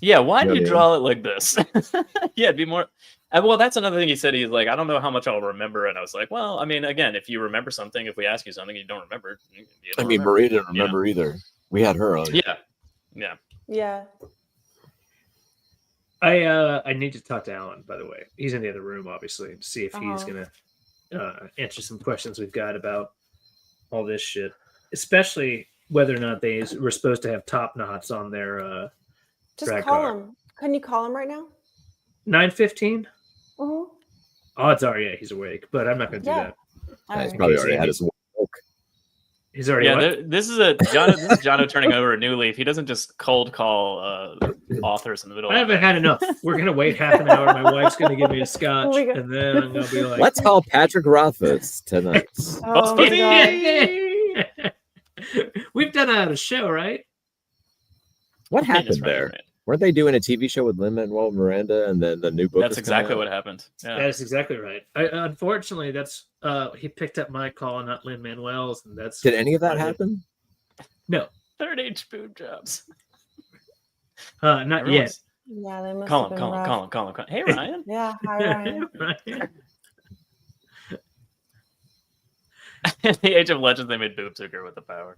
Yeah, why You know do you what I draw it like this? Yeah, it'd be more. Well, that's another thing he said. He's like, I don't know how much I'll remember, and I was like, well, I mean, again, if you remember something, if we ask you something, you don't remember. You don't remember. Marie didn't remember either. We had her on. Yeah. Yeah. I need to talk to Alan, by the way. He's in the other room, obviously, to see if he's Uh-huh. gonna answer some questions we've got about all this shit, especially whether or not they were supposed to have top knots on their Just drag call car. him. Can you call him right now? 9:15. Mm-hmm. Odds are, yeah, he's awake, but I'm not gonna do Yeah. that. Yeah, he's Alright. probably already had his woke. He's already Yeah, what? this is Jono turning over a new leaf. He doesn't just cold call authors in the middle. I haven't had enough. We're gonna wait half an hour. My wife's gonna give me a scotch, Oh my God. and then I'm gonna be like, Let's call Patrick Rothfuss tonight. Oh my God. We've done a show, right? What Yes, happened right, there? right. Weren't they doing a TV show with Lin-Manuel Miranda and then the new book? That's is coming exactly out? what happened. Yeah. That is exactly right. Unfortunately, that's he picked up my call, not Lin Manuel's, and that's Did any of that I did. happen? No, third-age boob jobs. not yet. Everyone's- Yeah, they must Colin, have been rough. Colin. Hey, Ryan. Yeah, hi Ryan. In the Age of Legends, they made boob sugar with the power.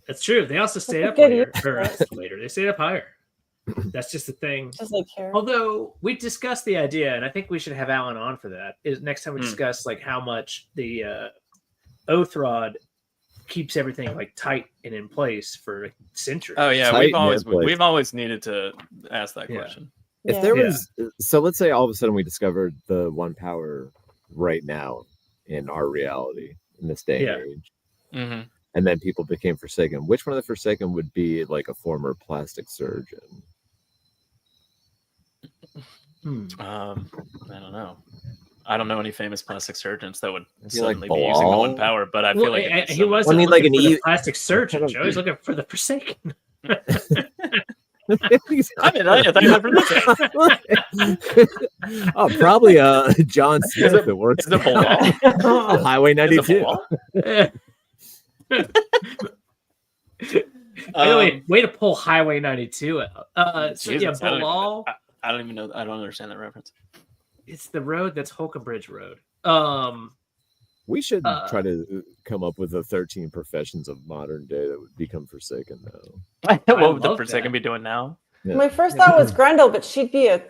That's true. They also stayed up Good later. use Or of it. later. They stayed up higher. That's just the thing. Just like here. Although we discussed the idea, and I think we should have Alan on for that. Is next time we Hmm. discuss like how much the oath rod keeps everything like tight and in place for centuries. Oh yeah, Tight we've always needed to ask that Yeah. question. If Yeah. there was, so let's say all of a sudden we discovered the one power right now in our reality in this day Yeah. and age, Mm-hmm. and then people became Forsaken. Which one of the Forsaken would be like a former plastic surgeon? I don't know. I don't know any famous plastic surgeons that would feel like suddenly be using the one Bilal? power, but I feel Well, like it'd be he someone- wasn't I mean, looking like an for the e- plastic surgeon, Joe. He's looking for the Forsaken. I mean, I thought you meant for this. Oh, probably John Smith that works Is it Bilal? on Highway Is it 92. Bilal? Way to pull Highway 92. So Jesus, yeah, Bilal. I don't even know. I don't understand that reference. It's the road that's Holkenbridge Road. We should Uh, try to come up with the 13 professions of modern day that would become Forsaken now. What would the love Forsaken that. be doing now? Yeah. My first thought was Grendel, but she'd be an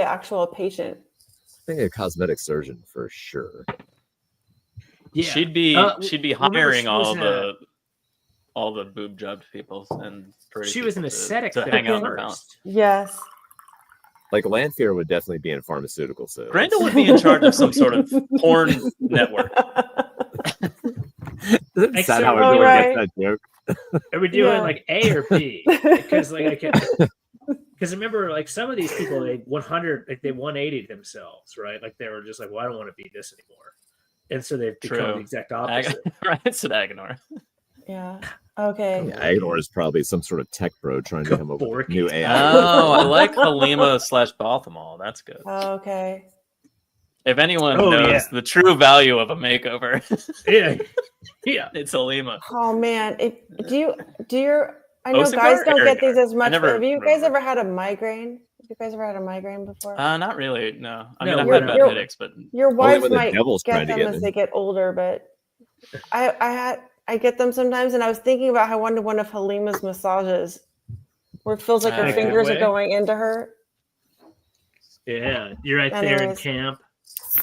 actual patient. I think a cosmetic surgeon for sure. Yeah, She'd be remember hiring she was all the boob jobbed people and pretty she was an people aesthetic to hang out in their first. palace. Yes. Like Lanfear would definitely be in pharmaceutical sales. Grendel would be in charge of some sort of porn network. Is that how Oh, everyone right. gets that joke? Are we doing Yeah. like A or B? Because remember, like some of these people, they 100, like they 180 themselves, right? Like they were just like, well, I don't want to be this anymore, and so they've become True. the exact opposite. Right, it's an Agonor. Yeah. Okay. Yeah, Agador is probably some sort of tech bro trying to come up with Gaborki. new AI. Oh, I like Halima / Balthamol. That's good. Okay. If anyone Oh, knows yeah. the true value of a makeover, Yeah. it's Halima. Oh man, I know Ocean guys Guard? don't get these Air as much. never Have you guys remember. ever had a migraine? Have you guys ever had a migraine before? Not really. No, I No, mean I've we're had not. bad headaches, but Your wives when the might devil's get trying to them get as in. they get older, but I get them sometimes, and I was thinking about how I wanted one of Halima's massages, where it feels like her Good fingers are way. going into her. Yeah, you're right there in Anyways. camp,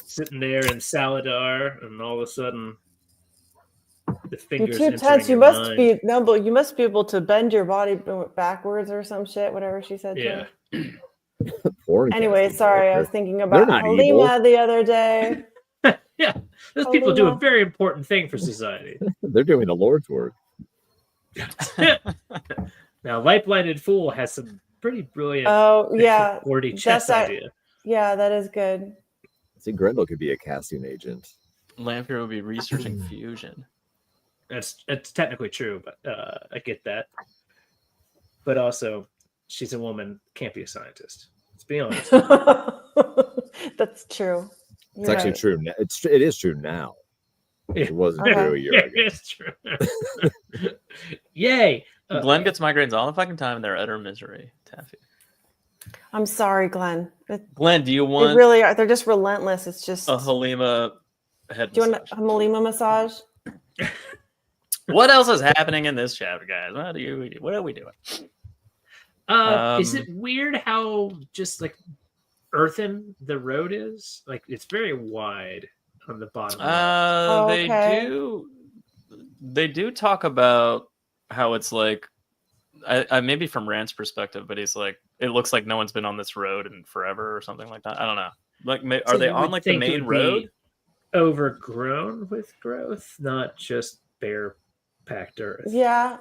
sitting there in Saladar, and all of a sudden, the You're fingers. too entering tense. You your must mind. be no, but you must be able to bend your body backwards or some shit. Whatever she said. to Yeah. her. Porn Anyway, casting sorry, I director. was thinking about not Halima evil. the other day. Yeah, those people do a Halima. very important thing for society. They're doing the Lord's work. Now, Light Blinded Fool has some pretty brilliant Oh yeah, 40 chess that's idea. yeah, that is good. See, Grendel could be a casting agent. Lanfear would be researching fusion. That's technically true, but I get that. But also, she's a woman, can't be a scientist. Let's be honest. That's true. It's actually true. It is true now. It wasn't Okay. true a year Yeah, ago. it's true. Yay! Glenn gets migraines all the fucking time. They're utter misery. Taffy. I'm sorry, Glenn. Glenn, do you They want really are. They're just relentless. It's just. a Halima head Do you want massage? a Halima massage? What else is happening in this chapter, guys? What are we doing? Is it weird how just like earthen the road is? Like it's very wide on the bottom. Oh, okay. They do talk about how it's like I maybe from Rand's perspective, but he's like it looks like no one's been on this road in forever or something like that. I don't know. Like are So they you on would like the think it main would be road? overgrown with growth, not just bare packed earth. Yeah.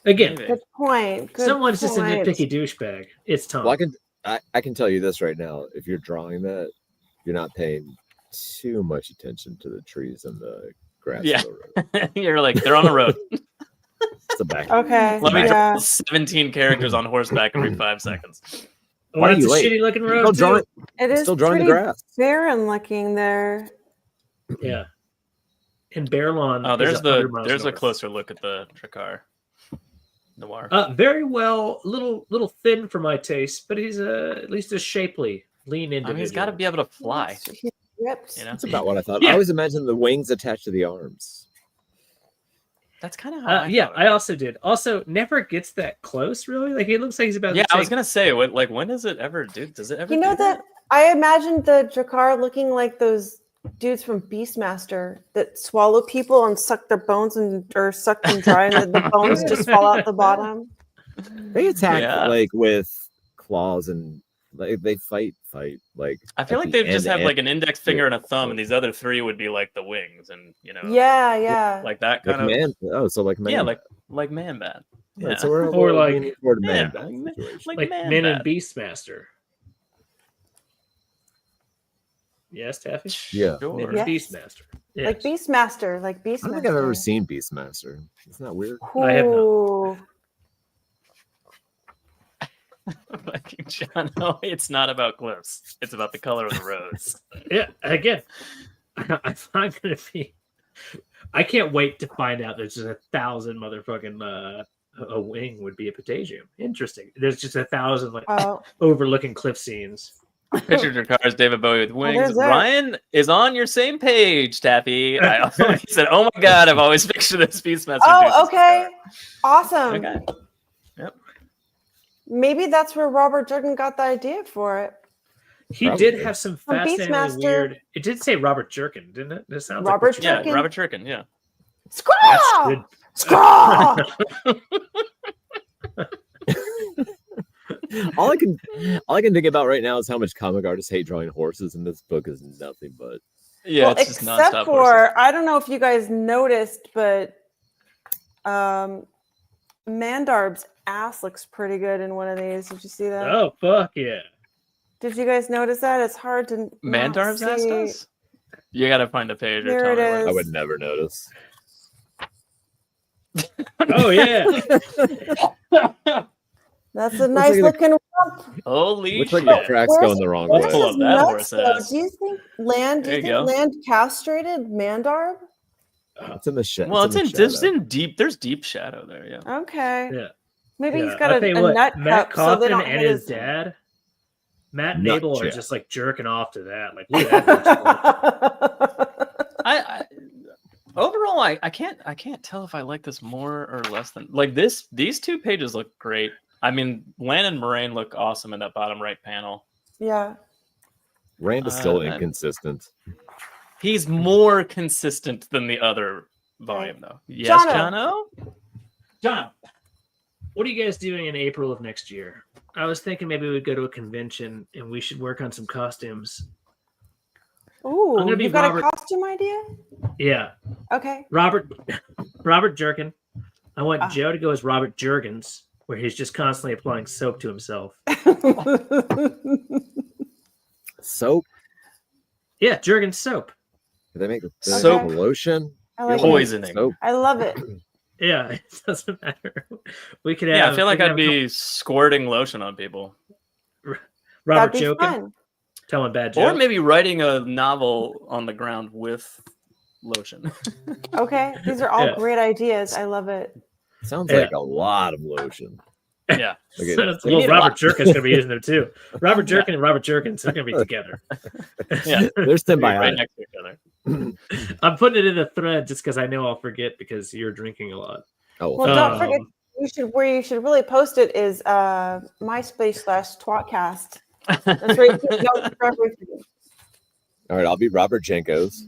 Again, Maybe. Good point. Good someone's just a point. nitpicky douchebag. It's Tom. Well, I can tell you this right now. If you're drawing that, you're not paying too much attention to the trees and the grass. Yeah. of the road. You're like they're on the road. It's a back. Okay. Let me yeah. draw 17 characters on horseback every 5 seconds. Oh, Why are that's a you late? shitty looking road. Still drawing, It is still drawing the pretty grass. barren looking there. Yeah. And Bearlawn. Oh, is 100 miles there's a north. closer look at the Drakkar Noir. Very well, little thin for my taste, but he's at least a shapely, lean individual. I mean, he's got to be able to fly. He's ripped. You know, That's about what I thought. Yeah. I always imagined the wings attached to the arms. that's kind of how. I also did. Also, never gets that close. Really, like he looks like he's about. Yeah, to I was take- gonna say, when does it ever do? Does it ever? You know do that I imagined the Drakkar looking like those dudes from Beastmaster that swallow people and suck their bones or suck them dry, and the bones just fall out the bottom. They attack Yeah. like with claws and like they fight. Like I feel at like the they'd just end have to like end. an index finger and a thumb, and these other three would be like the wings, and Yeah. like that like kind of man. Oh, so like man. yeah, like man bat. Right, Yeah. so we're Or like- leaning toward man Yeah, bat like- situation. like like Man Men Bat. and Beastmaster. Yes, Taffy. Yeah. Sure. Men Yes. and Beastmaster. Yes. Like Beastmaster. I don't think I've ever seen Beastmaster. Isn't that weird? I have not. Ooh. Fucking Jono, it's not about cliffs. It's about the color of the rose. Yeah, again, I'm gonna be. I can't wait to find out there's just 1,000 motherfucking. A wing would be a potassium. Interesting. There's just 1,000 like Oh, overlooking cliff scenes. Picture Drakkars, David Bowie with wings. there's that. Ryan is on your same page, Taffy. He said, "Oh my god, I've always pictured this Beastmaster." oh, okay. Awesome. Okay. Maybe that's where Robert Jurgen got the idea for it. He Probably. did have some From fascinating Beastmaster. weird. It did say Robert Jerkin, didn't it? It sounds Robert like Yeah, Jerkin. Robert Churkin. Yeah. That's Scraw! good. Scraw! all I can think about right now is how much comic artists hate drawing horses, and this book is nothing but. Yeah, Well, it's just except nonstop for horses. I don't know if you guys noticed, but Mandarb's ass looks pretty good in one of these. Did you see that? Oh fuck yeah! Did you guys notice that? It's hard to not Mandar's ass see. does? You gotta find a page or Here tell it me what- is. I would never notice. Oh yeah! That's a Looks nice like looking rump. Holy Looks like shit. the track's Where's- going the wrong Let's way. pull up his that nuts, horse though? ass. Do you think Land? Do There you you think go. Land castrated Mandarb? It's in the shed. Well, it's in shadow. deep. There's deep shadow there. Yeah. Okay. Yeah. Maybe Yeah. he's got I'll a tell you what, nut Matt cup so they Coffin don't and hit his dad, Matt and Nut Abel, are check. just like jerking off to that. Like, look at that. I overall, I can't tell if I like this more or less than like this. These two pages look great. I mean, Lan and Moraine look awesome in that bottom right panel. Yeah. Rand is still I'm- inconsistent. He's more consistent than the other volume, though. Yes, Jono. Jono? John, what are you guys doing in April of next year? I was thinking maybe we'd go to a convention and we should work on some costumes. Ooh, I'm gonna be you got Robert- a costume idea? Yeah, Okay. Robert Jerkin. I want Ah. Joe to go as Robert Jurgens, where he's just constantly applying soap to himself. Soap? Yeah, Jurgens soap. Do they make Soap. lotion? I like it. Poisoning. Soap. I love it. Yeah, it doesn't matter. We could have. Yeah, I feel like we could I'd have be squirting lotion on people. Robert That'd be joking, fun. telling bad Or jokes. maybe writing a novel on the ground with lotion. Okay. These are all Yeah. great ideas. I love it. Sounds Yeah. like a lot of lotion. Yeah. Okay, Well, Robert Jerkin's going to be using them too. Robert Jerkin and Robert Jerkins are going to be together. Yeah. There's They'd be right symbiotic. next to each other. I'm putting it in the thread just because I know I'll forget because you're drinking a lot. Oh, Well, don't Um, forget, where you should really post it is MySpace/tWoTcast. That's where you keep notes for everything. all right. I'll be Robert Jenkos.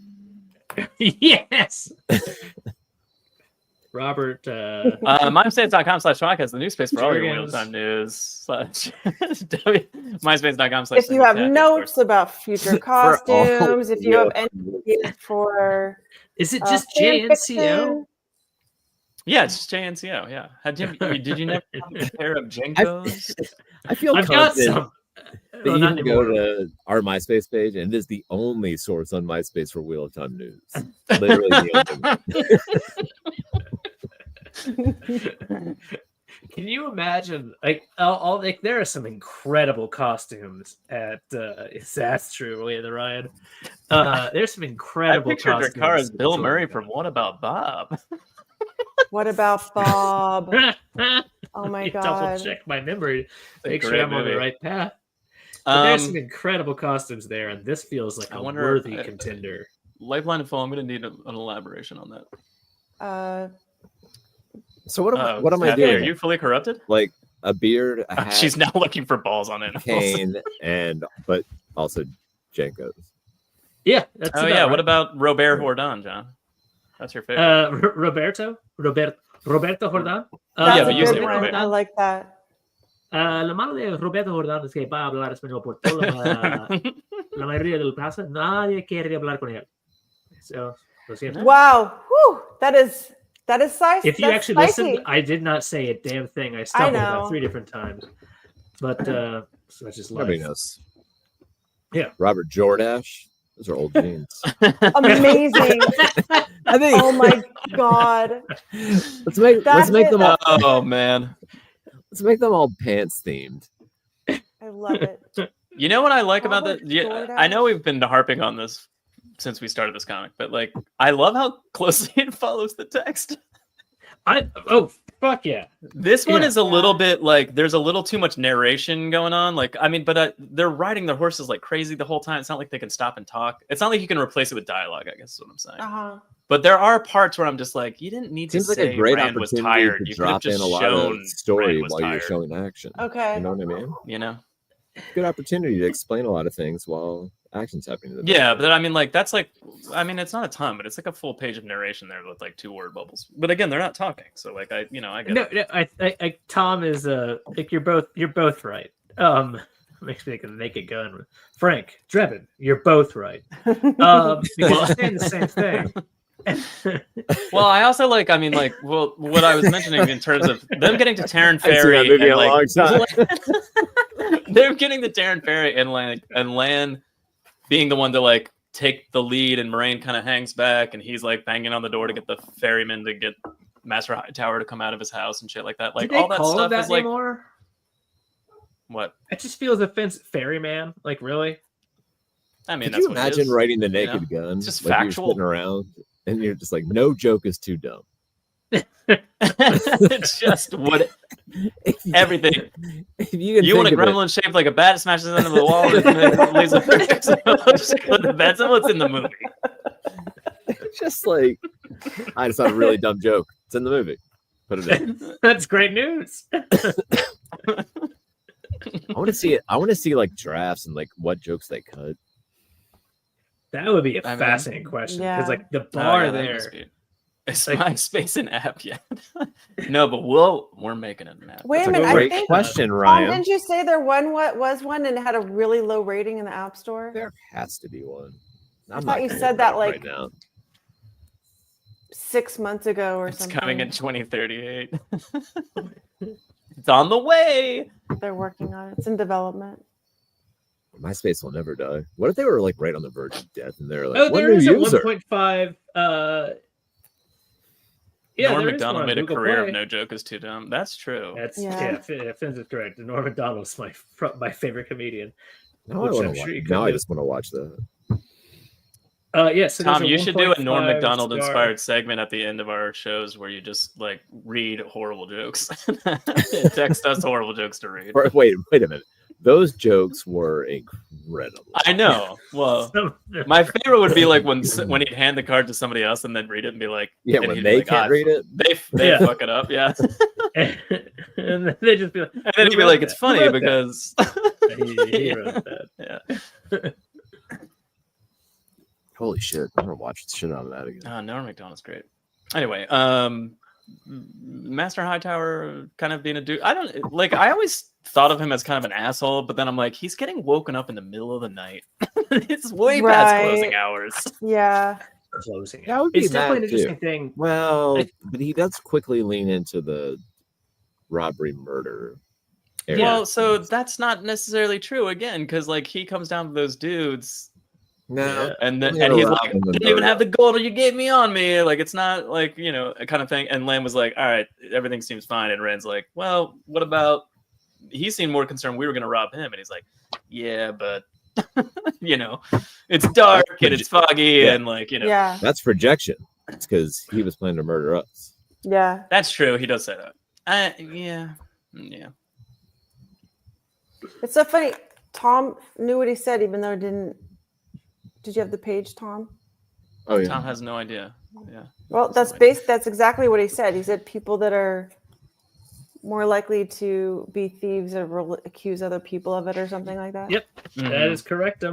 Yes. Robert. MySpace.com/podcast, the new space for all your Jurgens. real-time news. MySpace.com/. If you have notes about future costumes, if you have any ideas for Is it just fan JNCO? fiction, Yeah, it's just JNCO. Yeah. Did you never have a pair of Jenkos? I feel I've got confident some. that Well, you not can go anymore. to our MySpace page, and it is the only source on MySpace for Wheel of Time news. Literally the only one. Can you imagine? Like, all like there are some incredible costumes at. That's true, Leah the Ryan. There's some I incredible pictured costumes. Drakkar as at Bill Jordan Murray Con. from What About Bob? What about Bob? Oh my Double god. check my memory, a make sure great I'm on the movie. right path. But there's some Um, incredible costumes there, and this feels like I a wonder- worthy contender. Lifeline to Fall. I'm going to need an elaboration on that. So what am I Taffy, Are doing? you fully corrupted? Like a beard, a hat, She's now looking for balls on animals. cane, but also Jenkos. Yeah, that's Oh about yeah. right. What about Robert Jordan, John? That's your favorite. Roberto Jordan. Yeah, That's but a you say good one. Robert. I like that. Lo malo de Roberto Jordan es que va a hablar español por toda la mayoría del plaza. Nadie quiere hablar con él. So, lo siento. Wow. Whew. That is spicy. If you That's actually spicy. listened, I did not say a damn thing. I stumbled know. about 3 different times. But such is life. Nobody knows. Yeah. Robert Jordash. Those are old jeans. Amazing. I think. Oh my god. Let's make them all. Oh man. Let's make them all pants themed. I love it. You know what I like about Robert that? Yeah, Jordan. I know we've been harping on this since we started this comic, but like, I love how closely it follows the text. Fuck yeah. This one Yeah. is a little bit like there's a little too much narration going on. Like, I mean, but they're riding their horses like crazy the whole time. It's not like they can stop and talk. It's not like you can replace it with dialogue, I guess is what I'm saying. Uh-huh. But there are parts where I'm just like, you didn't need Seems to like say a great Rand was opportunity tired. to You could have drop in just a lot shown of story Rand was while you're tired. showing action. Okay. You know what I mean? You know? Good opportunity to explain a lot of things while action's happening. in the Yeah, background. but I mean, like, that's like, I mean, it's not a ton, but it's like a full page of narration there with like 2 word bubbles. But again, they're not talking, so like, I get it. I Tom is like you're both right. Makes me think of the Naked Gun. Frank, Drebin, you're both right. Because you're saying the same thing. Well, I also like, I mean, like, well, what I was mentioning in terms of them getting to Terran I haven't seen that Ferry movie in and a long like, time. them getting to Terran Ferry and Lan being the one to like take the lead, and Moraine kind of hangs back, and he's like banging on the door to get the ferryman to get Master Hightower to come out of his house and shit like that. Like Do they all that call it stuff that is like anymore? what? It just feels offensive. Ferryman, like really? I mean, Could that's you what it imagine is. writing the Naked Gun? It's just like factual. You're sitting around and you're just like, no joke is too dumb. It's just what everything. If you can You want a think of it, gremlin shaped like a bat smashes into the wall and then leaves a that's what's in the movie. it's just like, I just thought a really dumb joke. It's in the movie. Put it in. That's great news. I want to see it. I want to see like drafts and like what jokes they cut. That would be a I mean, fascinating question because yeah. like the Oh, bar yeah, that there. must be- Is Like- MySpace an app yet? No, but we're making it an app. Wait That's a a minute. I great think question, Tom, Ryan. didn't you say there was one and it had a really low rating in the App Store? There has to be one. I'm thought not you gonna said look that, it up like, right now. 6 months ago or It's something. coming in 2038. It's on the way. They're working on it. It's in development. MySpace will never die. What if they were like right on the verge of death and they're like, Oh, what there new is a user? 1.5. Yeah, Norm there is Macdonald one on made a Google career Play. of no joke is too dumb. That's true. That's Yeah. Fins is correct. Norm Macdonald's my favorite comedian. Now I, Which wanna I'm sure watch, you could now I do. just want to watch that. Yeah, so there's Tom, a you should do a Norm 1.5 Macdonald star- inspired segment at the end of our shows where you just like read horrible jokes. Text us horrible jokes to read. Wait a minute. Those jokes were incredible. I know. Well, my favorite would be like when he'd hand the card to somebody else and then read it and be like, Yeah, and when he'd be they like, can't read it. They Yeah. fuck it up, yeah. and then they just be like, And then he'd "Who be wrote like, it's that? funny Who wrote because that?" he wrote that. yeah. Holy shit! I'm gonna watch the shit out of that again. Norm Macdonald's great. Anyway, Master Hightower kind of being a dude. I don't like. I always thought of him as kind of an asshole, but then I'm like, he's getting woken up in the middle of the night. It's way past Right. closing hours. Yeah. Closing. That would be It's definitely an mad, too. interesting thing. Well, but he does quickly lean into the robbery murder area. Well, so that's not necessarily true again, because like he comes down to those dudes. No, And I'm then gonna he's rob like, him and didn't even murder have the gold you gave me on me. Like, it's not like, a kind of thing. And Lamb was like, all right, everything seems fine. And Rand's like, well, what about, he seemed more concerned we were going to rob him. And he's like, yeah, but, it's dark and it's foggy and Yeah. That's projection. It's because he was planning to murder us. Yeah. That's true. He does say that. Yeah. It's so funny. Tom knew what he said, even though it didn't. Did you have the page, Tom? Oh yeah. Tom has no idea. Yeah. Well, that's That's exactly what he said. He said people that are more likely to be thieves or accuse other people of it or something like that. Yep, that is correct.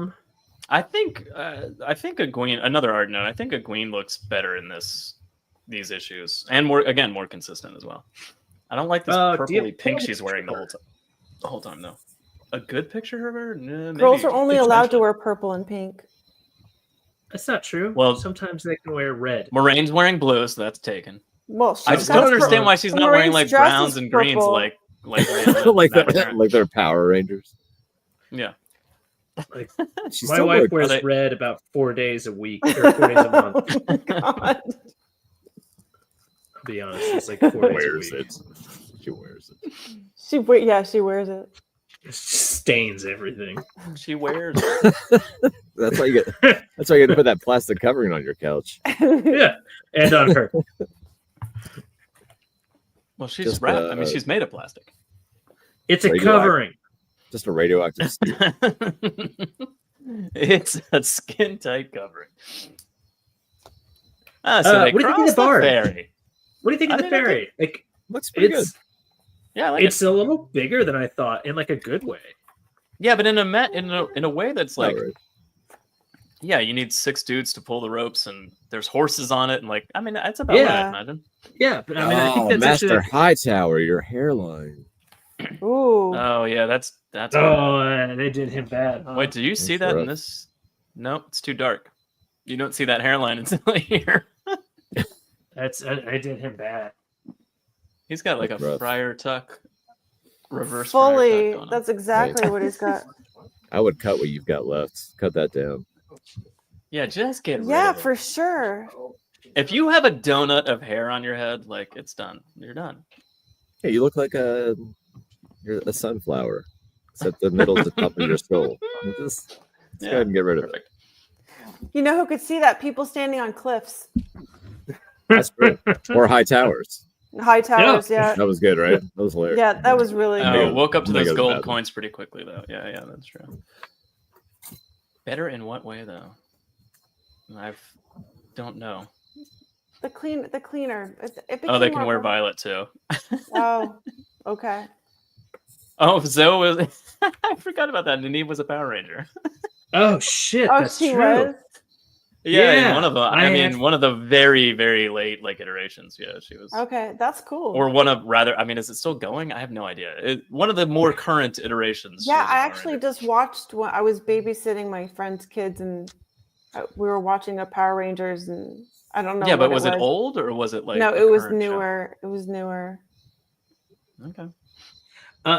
I think Egwene. Another art note. I think Egwene looks better in these issues, and more consistent as well. I don't like this purpley pink she's wearing the whole time though. A good picture of her? No, Girls are only allowed to wear purple and pink. That's not true. Well, sometimes they can wear red. Moraine's wearing blue, so that's taken. Well, I just don't understand why she's not wearing like browns and greens like like they're Power Rangers. Yeah. Like my wife wears red about 4 days a week or 4 days a month. Oh my God. I'll be honest, it's like 4 days a week. She wears it. She wears it. It stains everything. She wears it. That's why you get to put that plastic covering on your couch. Yeah, and on her. Well, she's wrapped. I mean, she's made of plastic. It's a covering. Just a radioactive steel. It's a skin tight covering. So they what do you think of the bar? What do you think of the ferry? Like, looks pretty good. Yeah, it's a little bigger than I thought in like a good way. Yeah, but in a way that's like, yeah, you need 6 dudes to pull the ropes, and there's horses on it, and like, I mean, that's about what I imagine. Yeah, but I mean, I think that's Master Hightower, your hairline. Ooh. Oh yeah, that's. Oh, they did him bad. Huh? Wait, do you see that in this? No, it's too dark. You don't see that hairline until here. I did him bad. He's got like a Friar Tuck reverse. Fully, that's exactly what he's got. I would cut what you've got left. Cut that down. Yeah, just get rid Yeah, of it. for sure. If you have a donut of hair on your head, like it's done. You're done. Yeah, you look like you're a sunflower. Except the middle to top of your skull. Just go ahead and get rid of it. You know who could see that? People standing on cliffs. That's true. Or high towers. High towers, yeah. That was good, right? That was hilarious. Yeah, that was really good. Woke up to those gold coins pretty quickly, though. Yeah, that's true. Better in what way, though? I don't know. The cleaner. They can wear violet, too. Oh, okay. Oh, Zoe was... I forgot about that. Nene was a Power Ranger. Oh, shit, that's she true. Was? Yeah, one of them. I mean, one of the very, very late iterations. Yeah, she was. Okay, that's cool. Or one of is it still going? I have no idea. One of the more current iterations. Yeah, I actually just watched when I was babysitting my friend's kids, and we were watching a Power Rangers, and I don't know. Yeah, but was it old or was it like? No, it was newer. Show? It was newer. Okay.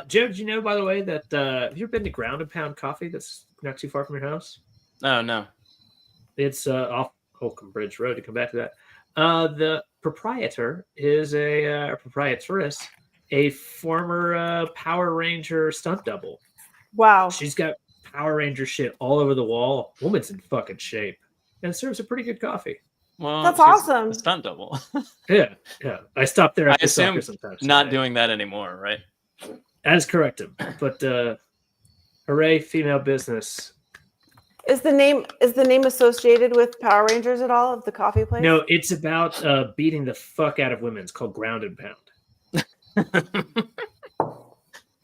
Joe, did you know, by the way, that have you ever been to Ground and Pound Coffee? That's not too far from your house. Oh no. It's off Holcomb Bridge Road. To come back to that, the proprietor is a proprietress, a former Power Ranger stunt double. Wow, she's got Power Ranger shit all over the wall. Woman's in fucking shape, and serves a pretty good coffee. Well, that's awesome. A stunt double. yeah. I stopped there. I assume sometimes. Not doing that anymore, right? That is correct, but hooray, female business. Is the name associated with Power Rangers at all, of the coffee place? No, it's about beating the fuck out of women. It's called Ground and Pound.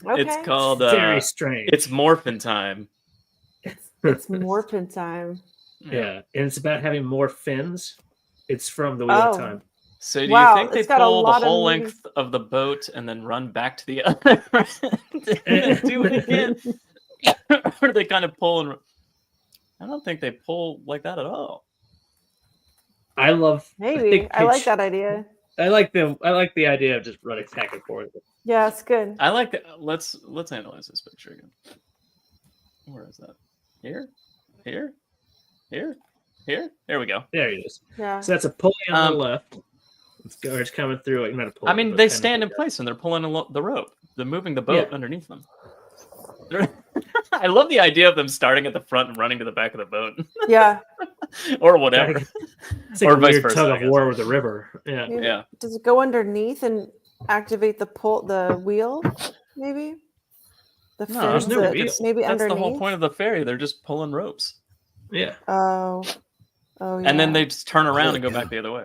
Okay. It's called very strange. It's Morphin Time. It's Morphin Time. Yeah, and it's about having more fins. It's from the Wheel of Time. So do you think they pull the whole length of the boat and then run back to the other end and do it again? Or do they kind of pull and... I don't think they pull like that at all. I like that idea. I like the idea of just running back and forth. Yeah, it's good. I like that. Let's analyze this picture again. Where is that? Here? Here. There we go. There it is. Yeah. So that's a pulley on the left. It's coming through. Like, not a pulley. I mean, but they kind of stand in like place and they're pulling the rope. They're moving the boat Yeah. underneath them. I love the idea of them starting at the front and running to the back of the boat, Yeah. or whatever. It's like Or a vice weird versa, tug I of guess. war with the river. Yeah. Maybe- Yeah. Does it go underneath and activate the wheel? Maybe. The No, there's fins, no the- wheel. maybe That's underneath. the whole point of the ferry. They're just pulling ropes, Yeah. Oh. Oh yeah. and then they just turn around and go back the other way.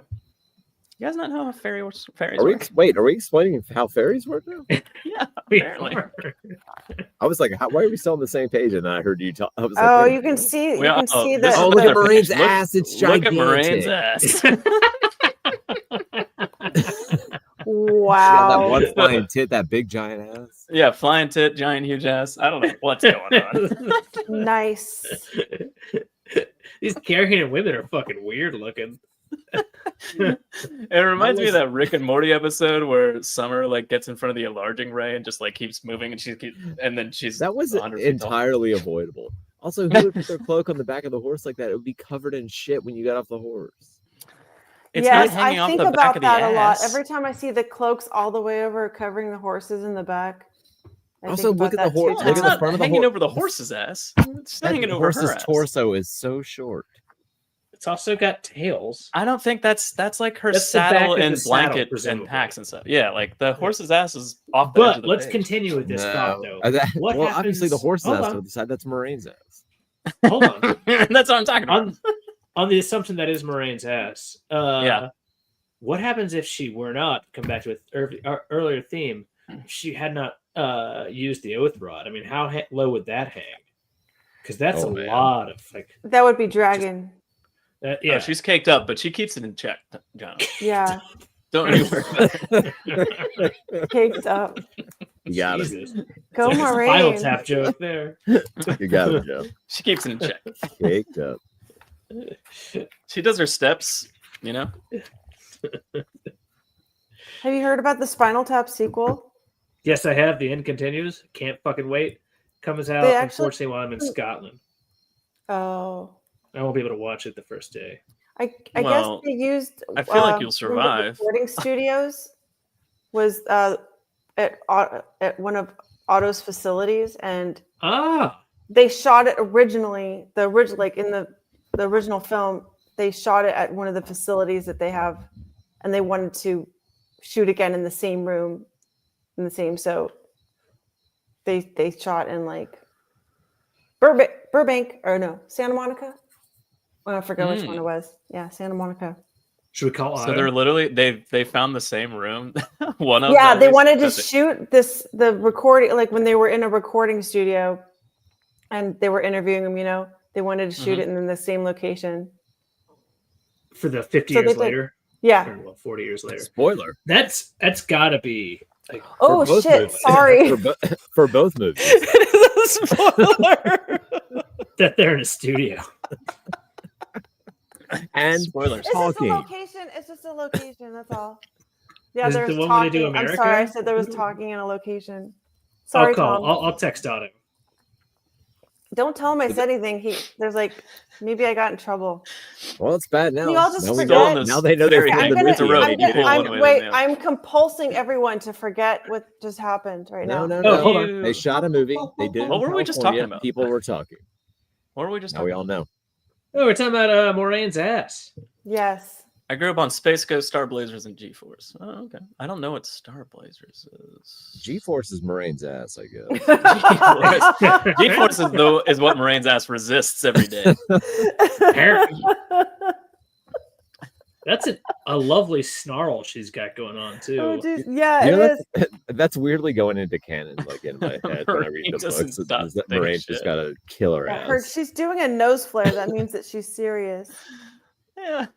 You guys not know how ferries Are we work? are we explaining how ferries work now? Yeah, We apparently. are. I was like, why are we still on the same page? And then I heard you talk. I was like, Oh, wait a you can minute. see. We You are- can see this that. is Oh, look at the- Marine's look- ass. It's Look gigantic. at Marine's ass. Yeah, that Wow. one flying tit, that big giant ass. Yeah, flying tit, giant, huge ass. I don't know what's going on. Nice. These Caribbean women are fucking weird looking. It reminds me of that Rick and Morty episode where Summer like gets in front of the enlarging ray and just like keeps moving, and then she's That was 100 feet tall. entirely avoidable. Also, who would put their cloak on the back of the horse like that? It would be covered in shit when you got off the horse. It's Yes, not hanging I off think the back about of the that a lot. ass. Every time I see the cloaks all the way over covering the horses in the back. I Also, think look about at the that too, horse- Well, look it's at the not front of the hanging horse. over the horse's ass. It's That hanging over horse's her ass. torso is so short. It's also got tails. I don't think that's like her That's the back saddle of the and saddle, blanket and presumably. packs and stuff. Yeah, like the horse's ass is off the edge of But the let's page. continue with this thought, though. What well, obviously the happens- horse's hold ass on. to the side. That's Moraine's ass. Hold on. That's what I'm talking about. On the assumption that is Moraine's ass. Yeah. What happens if she were not, come back to our earlier theme, she had not used the oath rod? I mean, how low would that hang? Because that's Oh, a man. lot of like, That would be dragon. Yeah, she's caked up, but she keeps it in check, John. Yeah. Don't you worry about it. Caked up. You got it. Jesus. Go Final Moraine. tap joke there. You got it, Joe. She keeps it in check. Caked up. She does her steps, you know. Have you heard about the Spinal Tap sequel? Yes, I have. The end continues. Can't fucking wait. Comes out, They actually- unfortunately, while I'm in Scotland. Oh. I won't be able to watch it the first day. I Well, guess they used. I feel like one of you'll the survive. Recording studios was at one of Otto's facilities, and Ah, they shot it originally. The original, like in the original film, they shot it at one of the facilities that they have, and they wanted to shoot again in the same room, in the same. So they shot in like Burbank or no Santa Monica. Oh, I forget which one it was. Yeah, Santa Monica. should we call So Otto? they're literally they found the same room. One of Yeah, them they is- wanted to that's it. shoot the recording, like when they were in a recording studio and they were interviewing them, you know, they wanted to shoot it in the same location. for the 50 So they years did- later, Yeah. or well, 40 years later. Spoiler. That's got to be like, Oh both shit! movies. Sorry. for both movies. Spoiler. that they're in a studio. And Spoilers. It's just a talking. location. It's just a location. That's all. Yeah, Is it there's the one where they talking. do I'm sorry, I America? said there was talking in a location. Sorry, I'll call. Tom. I'll text Otto. Don't tell him I said anything. There's like maybe I got in trouble. well, it's bad now. You all just now, we forget- know, now they know they're Very from good. the I'm movie. gonna- road. I'm You gonna- pull I'm- one way or wait, the other. I'm compulsing everyone to forget what just happened right No, now. no, Oh, no. hold on. They shot a movie. They did. it What in were we just California. talking about? People were talking. What were we just Now talking we about? all know. Oh, we're talking about Moraine's ass. Yes. I grew up on Space Ghost, Star Blazers, and G-Force. Oh, okay. I don't know what Star Blazers is. G-Force is Moraine's ass, I guess. G-Force is what Moraine's ass resists every day. Apparently. That's a lovely snarl she's got going on too. Oh, dude. Yeah, You it know, is. that's weirdly going into canon, like in my head when I read Moraine the doesn't books. stop Is that saying Moraine's shit. just got a killer Yeah, ass. she's doing a nose flare. That means that she's serious. Yeah.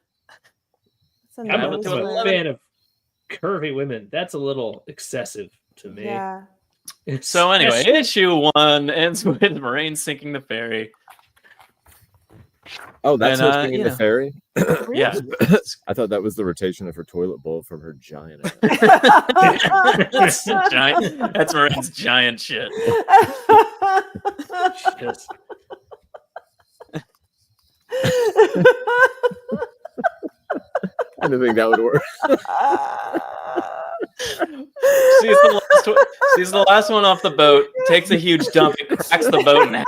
It's a I'm Yeah, a, nose but I'm to a flare. fan of curvy women. That's a little excessive to me. Yeah. So anyway, Especially- issue 1 ends with Moraine sinking the ferry. Oh, that's And, her singing you the know. ferry? Yeah. I thought that was the rotation of her toilet bowl from her giant ass. That's giant. That's Moraine's giant shit. Yes. I didn't think that would work. Sees the last one off the boat, takes a huge dump, it cracks the boat in half,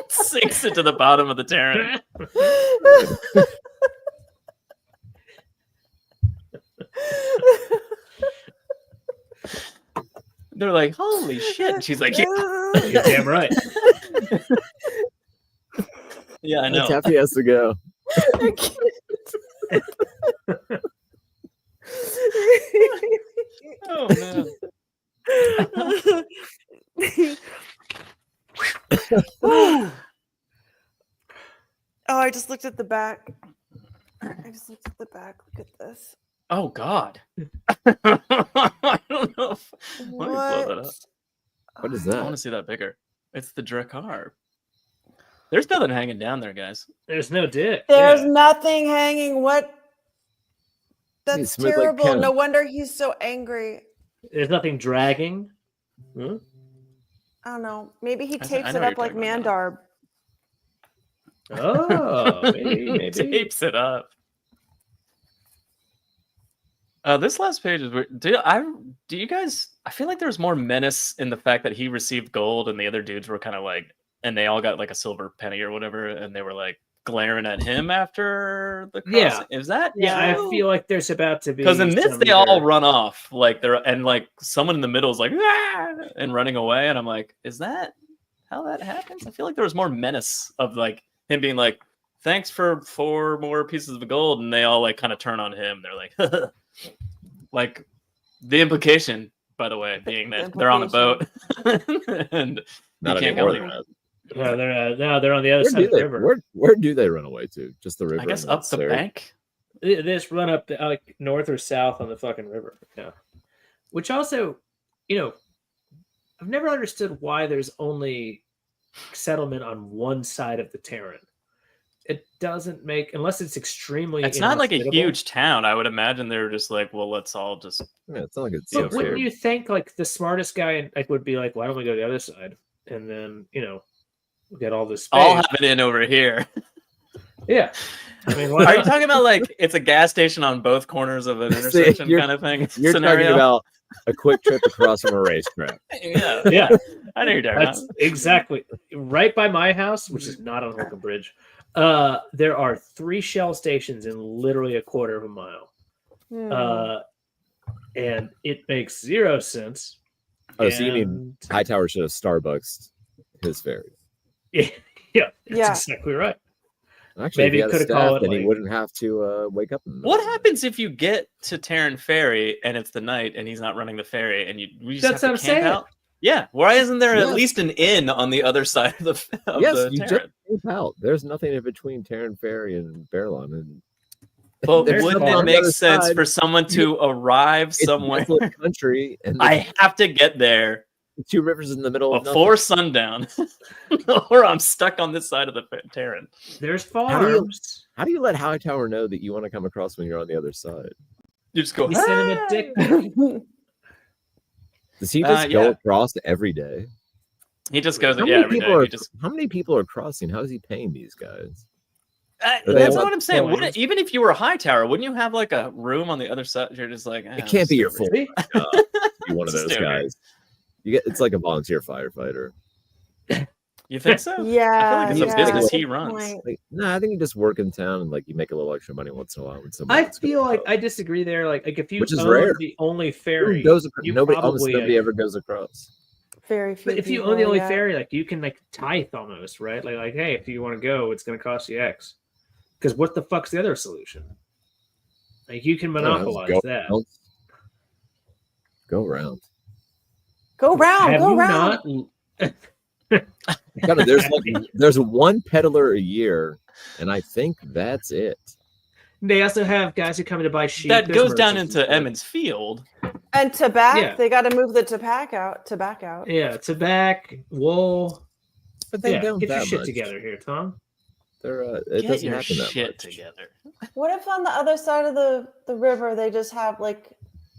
sinks it to the bottom of the Terran. They're like, holy shit. And she's like, yeah. You're damn right. Yeah, I know. Taffy has to go. I can't. Oh, man. Oh, I just looked at the back. Look at this. Oh, God. I don't know if... Let me blow that up. What is I that? want to see that bigger. It's the Drakkar. There's nothing hanging down there, guys. There's no dick. There's Yeah. nothing hanging. What? That's smooth like terrible. Ken. No wonder he's so angry. There's nothing dragging. Huh? I don't know. Maybe he I tapes know it what up you're like talking about Mandarb. Oh, maybe. Tapes it up. This last page is weird. Do you guys? I feel like there was more menace in the fact that he received gold and the other dudes were kind of like, and they all got like a silver penny or whatever, and they were like glaring at him after the crossing. Yeah. Is that? Yeah, I true? feel like there's about to be Because in this, some they all either- run off like they're and like someone in the middle is like ah! And running away, and I'm like, is that how that happens? I feel like there was more menace of like him being like, thanks for 4 more pieces of gold, and they all like kind of turn on him. They're like, like the implication, by the way, being that they're on a boat and Not you can't anymore. go They're anywhere. No, they're on the other Where side do of the they? river. Where do they run away to? Just the river. I guess and up that's the their- bank. They just run up like north or south on the fucking river. Yeah. Which also, I've never understood why there's only settlement on one side of the Terran. It doesn't make, unless it's extremely. It's not like a inhospitable. huge town. I would imagine they're just like, well, let's all just. Yeah, it's not like it's But so wouldn't fair. you think like the smartest guy like would be like, why don't we go to the other side? And then we get all this space. I'll have it in over here. Yeah. I mean, why Are you not? talking about like it's a gas station on both corners of an See, intersection you're- kind of thing? You're scenario? talking about a quick trip across from a racetrack. Yeah, Yeah. I know you're talking That's about. exactly right by my house, which is not on Holcomb Bridge. There are 3 Shell stations in literally a quarter of a mile. And it makes 0 sense. Oh, so you mean Hightower should have Starbucks his ferry? Yeah, that's Yeah. exactly right. Actually, Maybe if he had a coulda staff, called it, then he like- wouldn't have to wake up. In the middle What of the night. happens if you get to Terran Ferry and it's the night and he's not running the ferry and we just That's have what to I'm camp saying. out? Yeah, why isn't there Yes. at least an inn on the other side of the Yes, the you Terran? just camp out. There's nothing in between Terran Ferry and Barrelon, and But There's wouldn't nothing it on the make other sense side. for someone to arrive it's somewhere? desolate country, and I have to get there the 2 rivers in the middle of before sundown, or I'm stuck on this side of the Terran. There's How do you- farms. How do you let Hightower know that you want to come across when you're on the other side? You just go. You send him a dick pic. Does he just Yeah. go across every day? He just goes. How Yeah, many every people day. are He just. how many people are crossing? How is he paying these guys? Are they That's all what I'm saying. coins? Wouldn't, even if you were a high tower, wouldn't you have like a room on the other side? You're just like, It can't be your full See? job to be one of Just those do it. guys. It's like a volunteer firefighter. You think so? Yeah. I feel like it's yeah, a business that's he good runs. point. Like, no, I think you just work in town and like you make a little extra money once in a while when somebody. I wants to feel go like out. I disagree there. Like if you Which is own rare. the only Who ferry, goes you nobody almost probably, nobody ever goes across. Very few. but if you people, own the only yeah. ferry, like you can like tithe almost, right? Like hey, if you want to go, it's going to cost you X. Because what the fuck's the other solution? Like you can I don't know, monopolize go that. around. Go around. Go round, Have go you round. not? There's one peddler a year, and I think that's it. They also have guys who come in to buy sheep. That There's goes down merchants into and stuff. Emmons Field. And tobacco. Yeah. They got to move the tobacco out. Yeah, tobacco, wool. But they Yeah, don't get your that shit much. together here, Tom. It Get doesn't your happen that shit much. together. What if on the other side of the river they just have like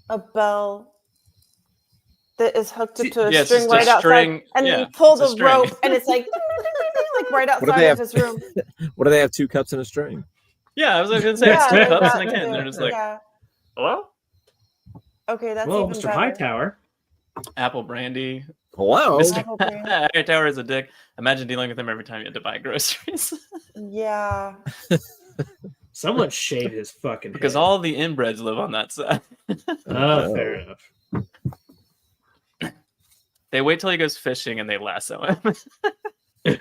a bell that is hooked up to a Yeah, it's string just a right outside, string- and yeah, you pull it's a the string. rope, and it's like like right do they outside have? of his room. What do they have? 2 cups and a string. Yeah, I was gonna say Yeah, it's 2 like cups that, and a can. They're just like, yeah. hello, Okay, that's Well, even Mr. better. Hightower. apple brandy. Hello. Mr. Apple brandy. Hightower is a dick. Imagine dealing with him every time you had to buy groceries. Yeah. Someone shave his fucking Because head. all the inbreds live on that side. Oh, fair enough. They wait till he goes fishing and they lasso him.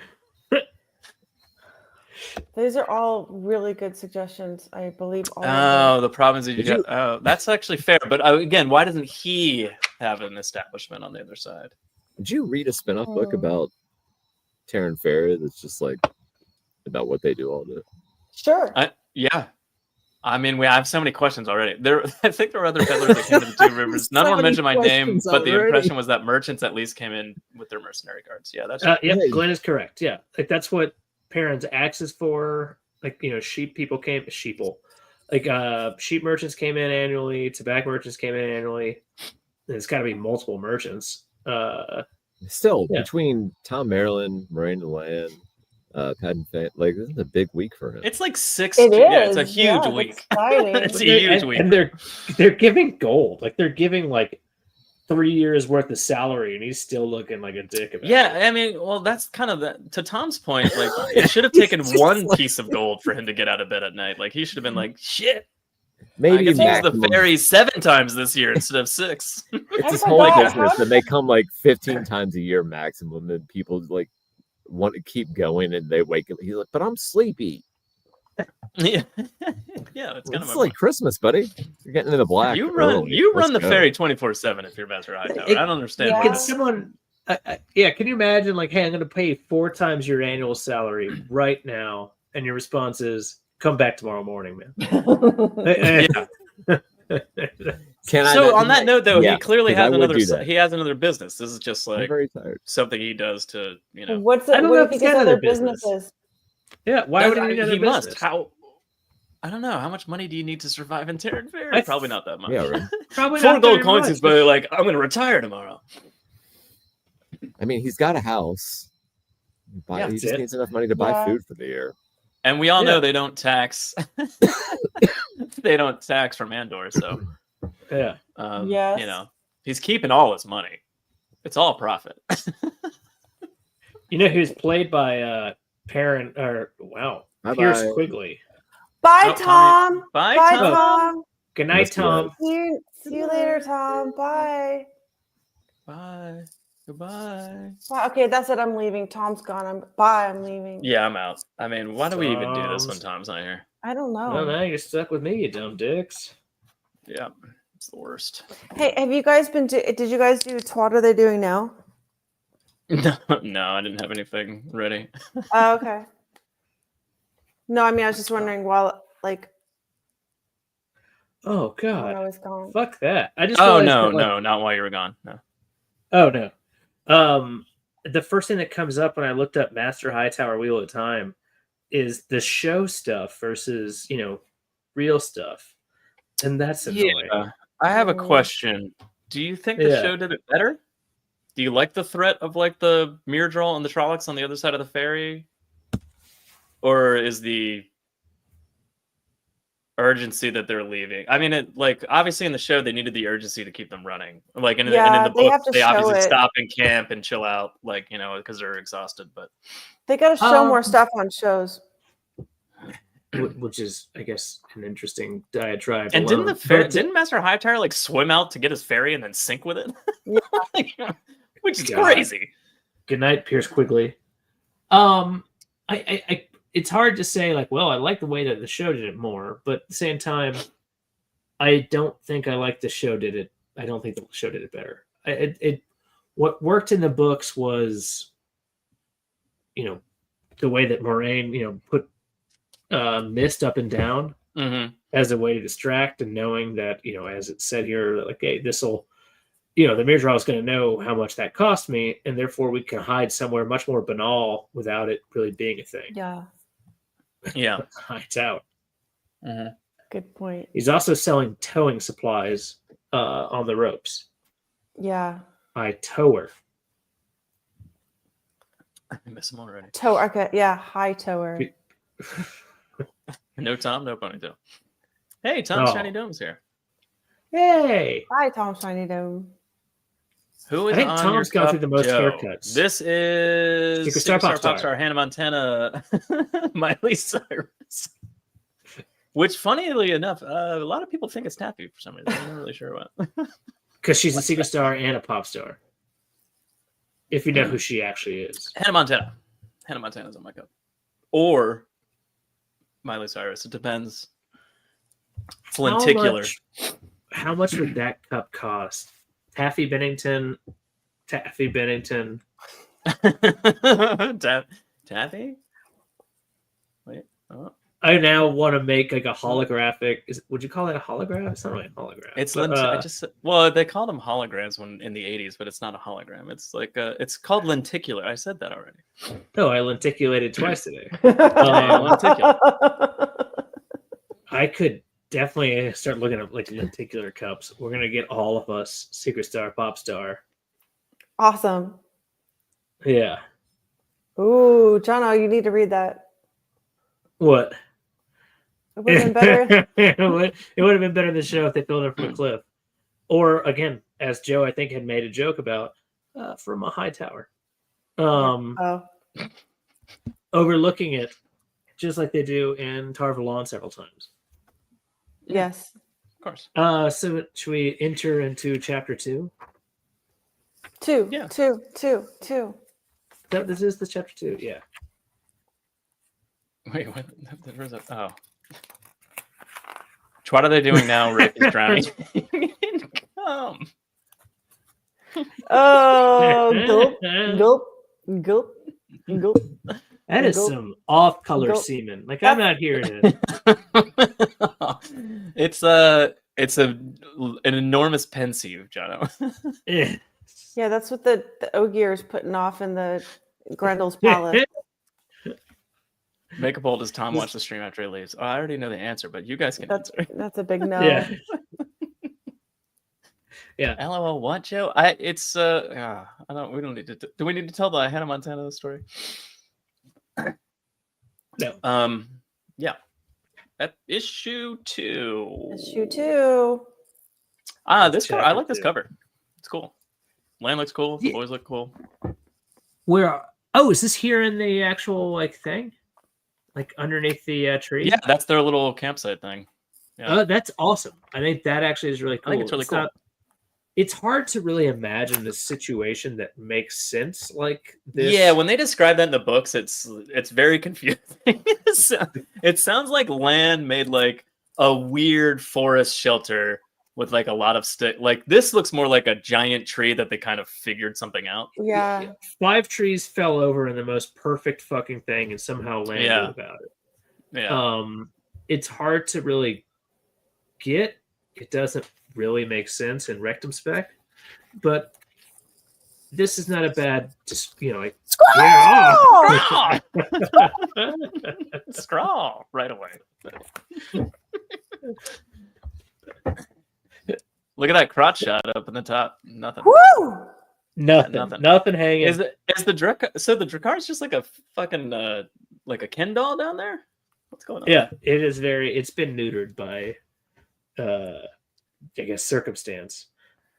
Those are all really good suggestions. I believe all of Oh, the problem is that Did you- oh, that's actually fair. But again, why doesn't he have an establishment on the other side? Did you read a spin-off book Hmm. about Taryn Ferry that's just like about what they do all day? Sure. Yeah. I mean, we have so many questions already. I think there were other peddlers that came to the Two Rivers. None So of them many mentioned my name, questions but the already. impression was that merchants at least came in with their mercenary guards. Yeah, that's Yep, Hey. Glenn is correct. Yeah, like that's what Perrin's axe is for. Like sheep people came sheeple, like sheep merchants came in annually, tobacco merchants came in annually. There's got to be multiple merchants. Still, Yeah. between Tom Maryland, Miranda Land, Patton Fan, like this is a big week for him. It's like 6. It Yeah, it's a is, huge yeah, it's week. exciting. It's a huge week. And they're giving gold. Like they're giving like 3 years worth of salary, and he's still looking like a dick about it. Yeah, I mean, well, that's kind of to Tom's point. Like, it should have taken It's just one like- piece of gold for him to get out of bed at night. Like, he should have been like, "Shit, I Maybe get to use the maximum. ferry 7 times this year instead of 6." It's I this whole forgot. business How that they come like 15 times a year maximum, and people like want to keep going, and they wake up. He's like, "But I'm sleepy." Yeah, yeah, that's kind It's of like Christmas, buddy. You're getting in the black. you run. early. You Let's run the go. ferry 24/7 if you're Master Hightower. I don't understand. Yeah. why Can this- someone? Yeah, can you imagine? Like, hey, I'm going to pay 4 times your annual salary right now, and your response is, "Come back tomorrow morning, man." Yeah. Can I So not on do that note, though, Yeah, he clearly 'cause I has would another. do that. He has another business. This is just I'm like very tired. something he does to What's it? I don't What know if he if he's gets got other another business. businesses? Yeah, why would he need another he business? must. How? I don't know. How much money do you need to survive in Terran Ferry? I- Probably not that much. Yeah, right. Probably 4 not gold very coins much, is probably like, I'm going to retire tomorrow. I mean, he's got a house. Yeah, He that's just it. needs enough money to buy Yeah. food for the year. And we all know Yeah. they don't tax. They don't tax from Andor, so Yeah. Yes. you know, he's keeping all his money. It's all profit. You know who's played by Perrin or wow, Bye-bye. Pierce Quigley. Bye, Oh, Tom. Bye, Bye, Tom. Tom. Good night, Must be Tom. See you later, Tom. Bye. Bye. Goodbye. Bye. Okay, that's it. I'm leaving. Tom's gone. I'm leaving. Yeah, I'm out. I mean, why do we even do this when Tom's- Tom's not here? I don't know. Well, now you're stuck with me, you dumb dicks. Yeah, it's the worst. Hey, have you guys been? Did you guys do what are they doing now? No, I didn't have anything ready. Oh, okay. No, I mean I was just wondering while like Oh when God, I was gone. fuck that! I just Oh realized no, that, like- no, not while you were gone. No. Oh no. The first thing that comes up when I looked up Master Hightower Wheel of Time is the show stuff versus real stuff, and that's annoying. Yeah, I have a Mm. question. Do you think the Yeah. show did it better? Do you like the threat of like the mirror draw and the Trollocs on the other side of the ferry, or is the urgency that they're leaving? I mean, it like obviously in the show they needed the urgency to keep them running. Like and in the they book have to they show obviously it. stop and camp and chill out, like because they're exhausted. But They got to show more Um, stuff on shows. Which is, I guess, an interesting diatribe. and didn't alone. the ferry, But- didn't Master Hightower like swim out to get his ferry and then sink with it? Yeah. Which is God. crazy. Good night, Pierce Quigley. I it's hard to say like, well, I like the way that the show did it more, but at the same time, I don't think I like the show did it. I don't think the show did it better. What worked in the books was, the way that Moraine, put mist up and down Mm-hmm. as a way to distract, and knowing that, as it said here, like, hey, this'll, the mirror draw is going to know how much that cost me, and therefore we can hide somewhere much more banal without it really being a thing. Yeah, Yeah. Hides out. Mm-hmm. good point. He's also selling towing supplies on the ropes. Yeah, I tower. I miss him already. Okay, yeah, high tower. No Tom, no ponytail. Hey, Tom's Oh. Shiny Dome's here. Yay! Hi, Tom Shiny Dome. Who I is think on Tom's your gone cup, through the most Joe? haircuts. This is Superstar Superstar Popstar. Popstar Hannah Montana, Miley Cyrus. Which, funnily enough, a lot of people think it's Taffy for some reason. I'm not really sure what. Because she's a secret star and a pop star. If you know who she actually is. Hannah Montana. Hannah Montana's on my cup. Or Miley Cyrus. It depends. It's lenticular. How much would that cup cost? Taffy Bennington. Taffy? Wait. Oh. I now want to make like a holographic. Would you call it a hologram? It's not really a hologram. It's but, they called them holograms in the 80s, but it's not a hologram. It's like it's called lenticular. I said that already. No, I lenticulated twice today. Lenticular. I could definitely start looking at like lenticular cups. We're gonna get all of us secret star, pop star. Awesome. Yeah. Ooh, Jono, you need to read that. What? It would have been better. it would have been better in the show if they filled it from a cliff, or again, as Joe I think had made a joke about, from a high tower, overlooking it, just like they do in Tarvalon several times. Yes. Of course. So should we enter into chapter 2? Two. Yeah. Two. This is the chapter 2. Yeah. Wait, what? Where's that? Oh. What are they doing now? Rick is drowning. Come. Oh, gulp, gulp, gulp. That is Gulp. some off-color Gulp. semen. Like I'm not hearing it. It's an enormous pensieve, Jono. Eh. Yeah, that's what the Ogier is putting off in the Grendel's palace. Make a poll. Does Tom watch the stream after he leaves? Oh, I already know the answer, but you guys can answer. That's a big no. Yeah. Yeah. LOL. What, Joe? I don't. We don't need to. Do we need to tell the Hannah Montana story? No. Yeah. At issue 2. Issue 2. This cover. I like this Chapter 2. cover. It's cool. Land looks cool. The boys look cool. Where? Oh, is this here in the actual like thing? Like underneath the tree? Yeah, that's their little campsite thing. Yeah. That's awesome. I think that actually is really cool. I think it's really cool. It's hard to really imagine a situation that makes sense like this. Yeah, when they describe that in the books, it's very confusing. It sounds like Land made like a weird forest shelter with like a lot of stick. Like this looks more like a giant tree that they kind of figured something out. Yeah. 5 trees fell over in the most perfect fucking thing, and somehow Land knew about it. Yeah. It's hard to really get. It doesn't really make sense in rectum spec, but this is not a bad, just like Scrawl! Scrawl right away. Look at that crotch shot up in the top. Nothing. Woo! Nothing hanging. Is the Drakkar? So the Drakkar is just like a fucking like a Ken doll down there. What's going on? Yeah, it is it's been neutered by I guess circumstance.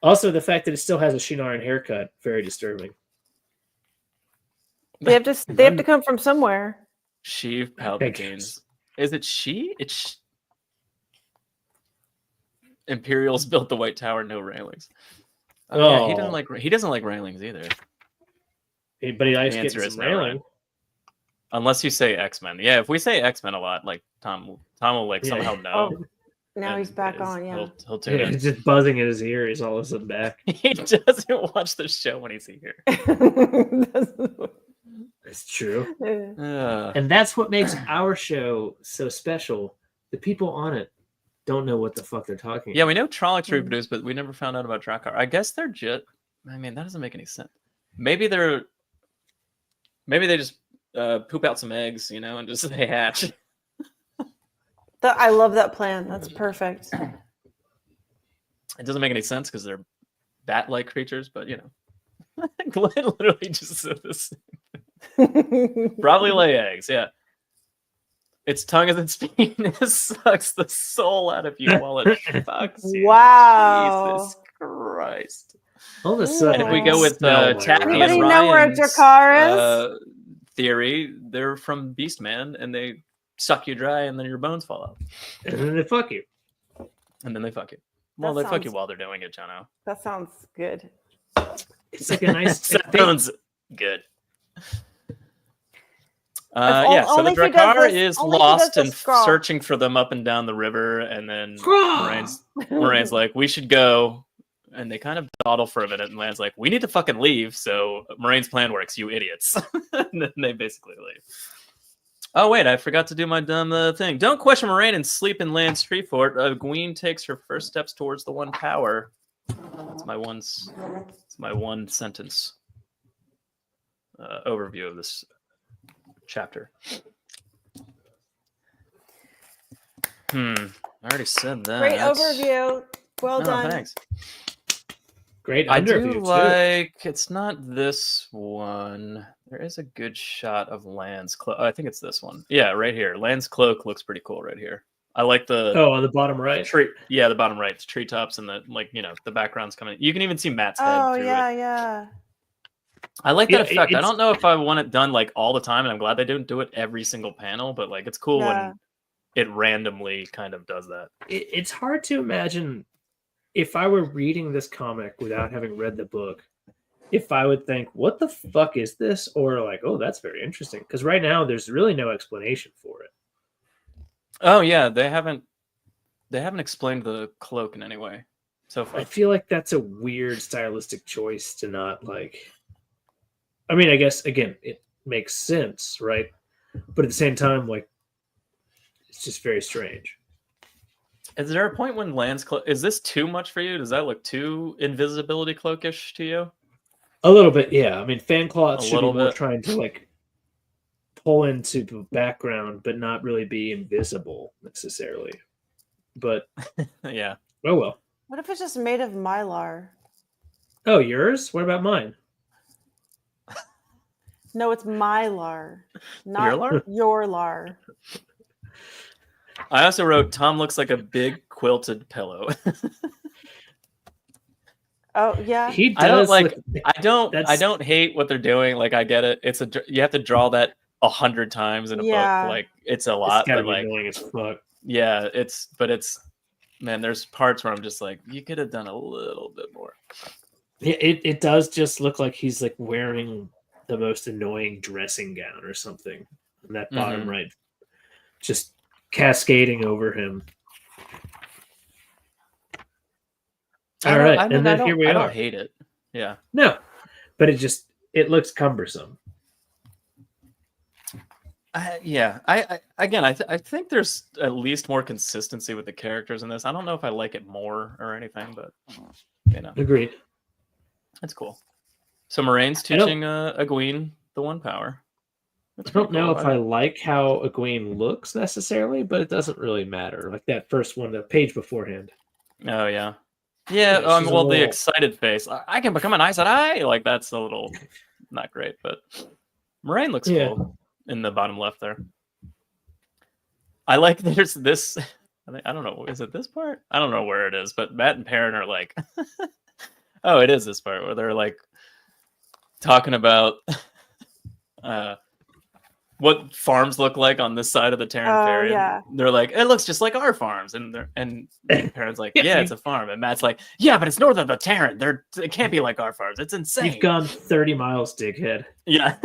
Also, the fact that it still has a Shinaran haircut, very disturbing. They have to come from somewhere. Sheev Palpatine's. Is it she? It's Imperials built the White Tower, no railings. Yeah, he doesn't like railings either. But he likes The answer getting is some no, railing. right? Unless you say X-Men. Yeah, if we say X-Men a lot, like Tom will like somehow know. Oh, now he's back on. Yeah. He'll tune in. He's just buzzing in his ear. He's all of a sudden back. He doesn't watch the show when he's here. It's true. Uh, And that's what makes our show so special. The people on it don't know what the fuck they're talking yeah, about. we know Trollocs reproduced, but we never found out about Drakkar. I guess they're just. I mean, that doesn't make any sense. Maybe they just poop out some eggs, and just they hatch. I love that plan. That's perfect. It doesn't make any sense because they're bat-like creatures, but Glenn literally just said this. Probably lay eggs, yeah. Its tongue is its penis sucks the soul out of you while it fucks you. Wow. Jesus Christ. All of a sudden, And if we I go can with smell my Taffy and Anybody arousal. know where a Ryan's Dracarys? theory, they're from Beastman, and they suck you dry, and then your bones fall out. And then they fuck you. And then they fuck you. Well, That they fuck you sounds- while they're doing it, Jono. That sounds good. It's like a nice. Sounds good. If So the only if he does Drakkar this- is only if he does lost the and scroll. searching for them up and down the river, and then Moraine's like, we should go. And they kind of dawdle for a minute, and Lan's like, we need to fucking leave. So Moraine's plan works, you idiots. And then they basically leave. Oh, wait, I forgot to do my dumb thing. Don't question Moraine and sleep in Land's tree fort. Gween takes her first steps towards the one power. It's my one sentence overview of this chapter. I already said that. Great overview. Well No, done. thanks. Great I underview, do too. like. It's not this one. There is a good shot of Land's cloak. I think it's this one. Yeah, right here. Land's cloak looks pretty cool right here. I like the Oh, on the bottom right. tree. Yeah, the bottom right, the treetops and the background's coming. You can even see Matt's head. Oh through yeah, it. yeah. I like that Yeah, effect. I it's- don't know if I want it done like all the time, and I'm glad they didn't do it every single panel. But like, it's cool Yeah. when it randomly kind of does that. It's hard to imagine if I were reading this comic without having read the book, if I would think, what the fuck is this? Or like, oh, that's very interesting. Because right now there's really no explanation for it. Oh yeah, they haven't explained the cloak in any way so far. I feel like that's a weird stylistic choice to not like. I mean, I guess again, it makes sense, right? But at the same time, like, it's just very strange. Is there a point when Land's cloak is this too much for you? Does that look too invisibility cloakish to you? A little bit, yeah. I mean, fan claws A should be little more bit. trying to like pull into the background, but not really be invisible necessarily. But Yeah. oh well. What if it's just made of mylar? Oh, yours? What about mine? No, it's mylar, not lar? your lar. I also wrote Tom looks like a big quilted pillow. Oh yeah. He does. I don't like look- I That's- don't hate what they're doing. Like I get it. You have to draw that 100 times in a Yeah. book. Like it's a It's lot, gotta but be like annoying as fuck. yeah, it's man, there's parts where I'm just like, you could have done a little bit more. Yeah, it does just look like he's like wearing the most annoying dressing gown or something. And that bottom Mhm. right, just cascading over him. All right, and then here we I are. don't hate it. Yeah. No, but it looks cumbersome. I think there's at least more consistency with the characters in this. I don't know if I like it more or anything, but Agreed. it's cool. So Moraine's I don't- teaching Egwene the one power. That's I don't pretty know cool. if I like how Egwene looks necessarily, but it doesn't really matter. Like that first one, the page beforehand. Oh yeah, Yeah, yeah. she's a Well, the little- excited face. I can become an Aes Sedai. Like that's a little not great, but Moraine looks Yeah. cool in the bottom left there. I like there's this. I don't know. Is it this part? I don't know where it is, but Matt and Perrin are like, oh, it is this part where they're like talking about what farms look like on this side of the Terran Oh, Ferry. yeah. They're like, it looks just like our farms, and Perrin's like, Yeah, yeah, you- it's a farm, and Matt's like, yeah, but it's north of the Terran. It can't be like our farms. It's insane. You've gone 30 miles, dickhead. Yeah.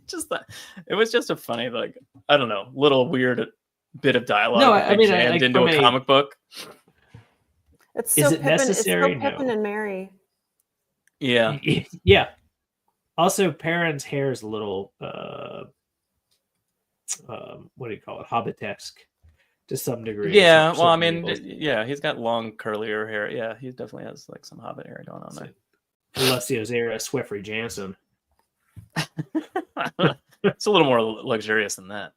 Just that. It was just a funny, like, I don't know, little weird bit of dialogue No, that I they mean, jammed like, into from a a- comic book. It's Is so it Pippin. necessary? It's so Pippin No. and Mary. Yeah. Yeah. Also, Perrin's hair is a little, what do you call it? Hobbit-esque to some degree. Yeah. Some- Well, I some mean, angles. yeah, he's got long, curlier hair. Yeah, he definitely has like some Hobbit hair going on there. Alessio's era, Sweffrey Jansen. It's a little more luxurious than that.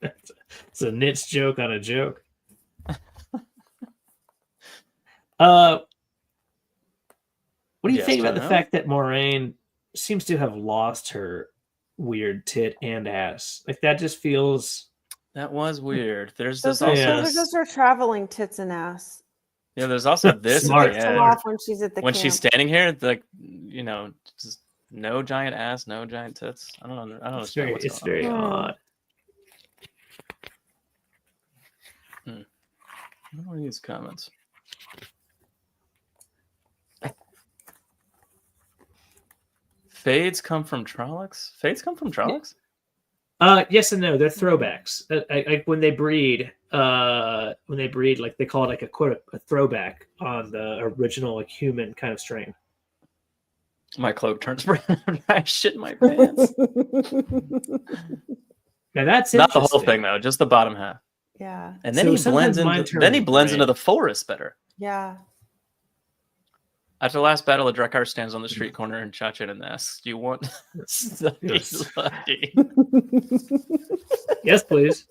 It's a nit's joke on a joke. What do you Yes, think about the Jono? fact that Moraine seems to have lost her weird tit and ass. Like that just feels. That was weird. There's Those, this also those are just her traveling tits and ass. yeah. There's also this Smart. at the Come end. off when she's at the When camp. she's standing here, like just no giant ass, no giant tits. I don't know. I don't It's understand very, what's it's going very on. odd. on. What are these comments? Fades come from Trollocs? Fades come from Trollocs? Yes and no. They're throwbacks. Like when they breed, like they call it like a throwback on the original like human kind of strain. My cloak turns brown. I shit in my pants. Now that's Not the whole interesting. thing though, just the bottom half. Yeah. And then So he sometimes blends mine into turn then he blends red. into the forest better. Yeah. After the last battle, a Drekar stands on the street corner and Chachin and asks, "Do you want Sucky Yes. Lucky? Yes, please.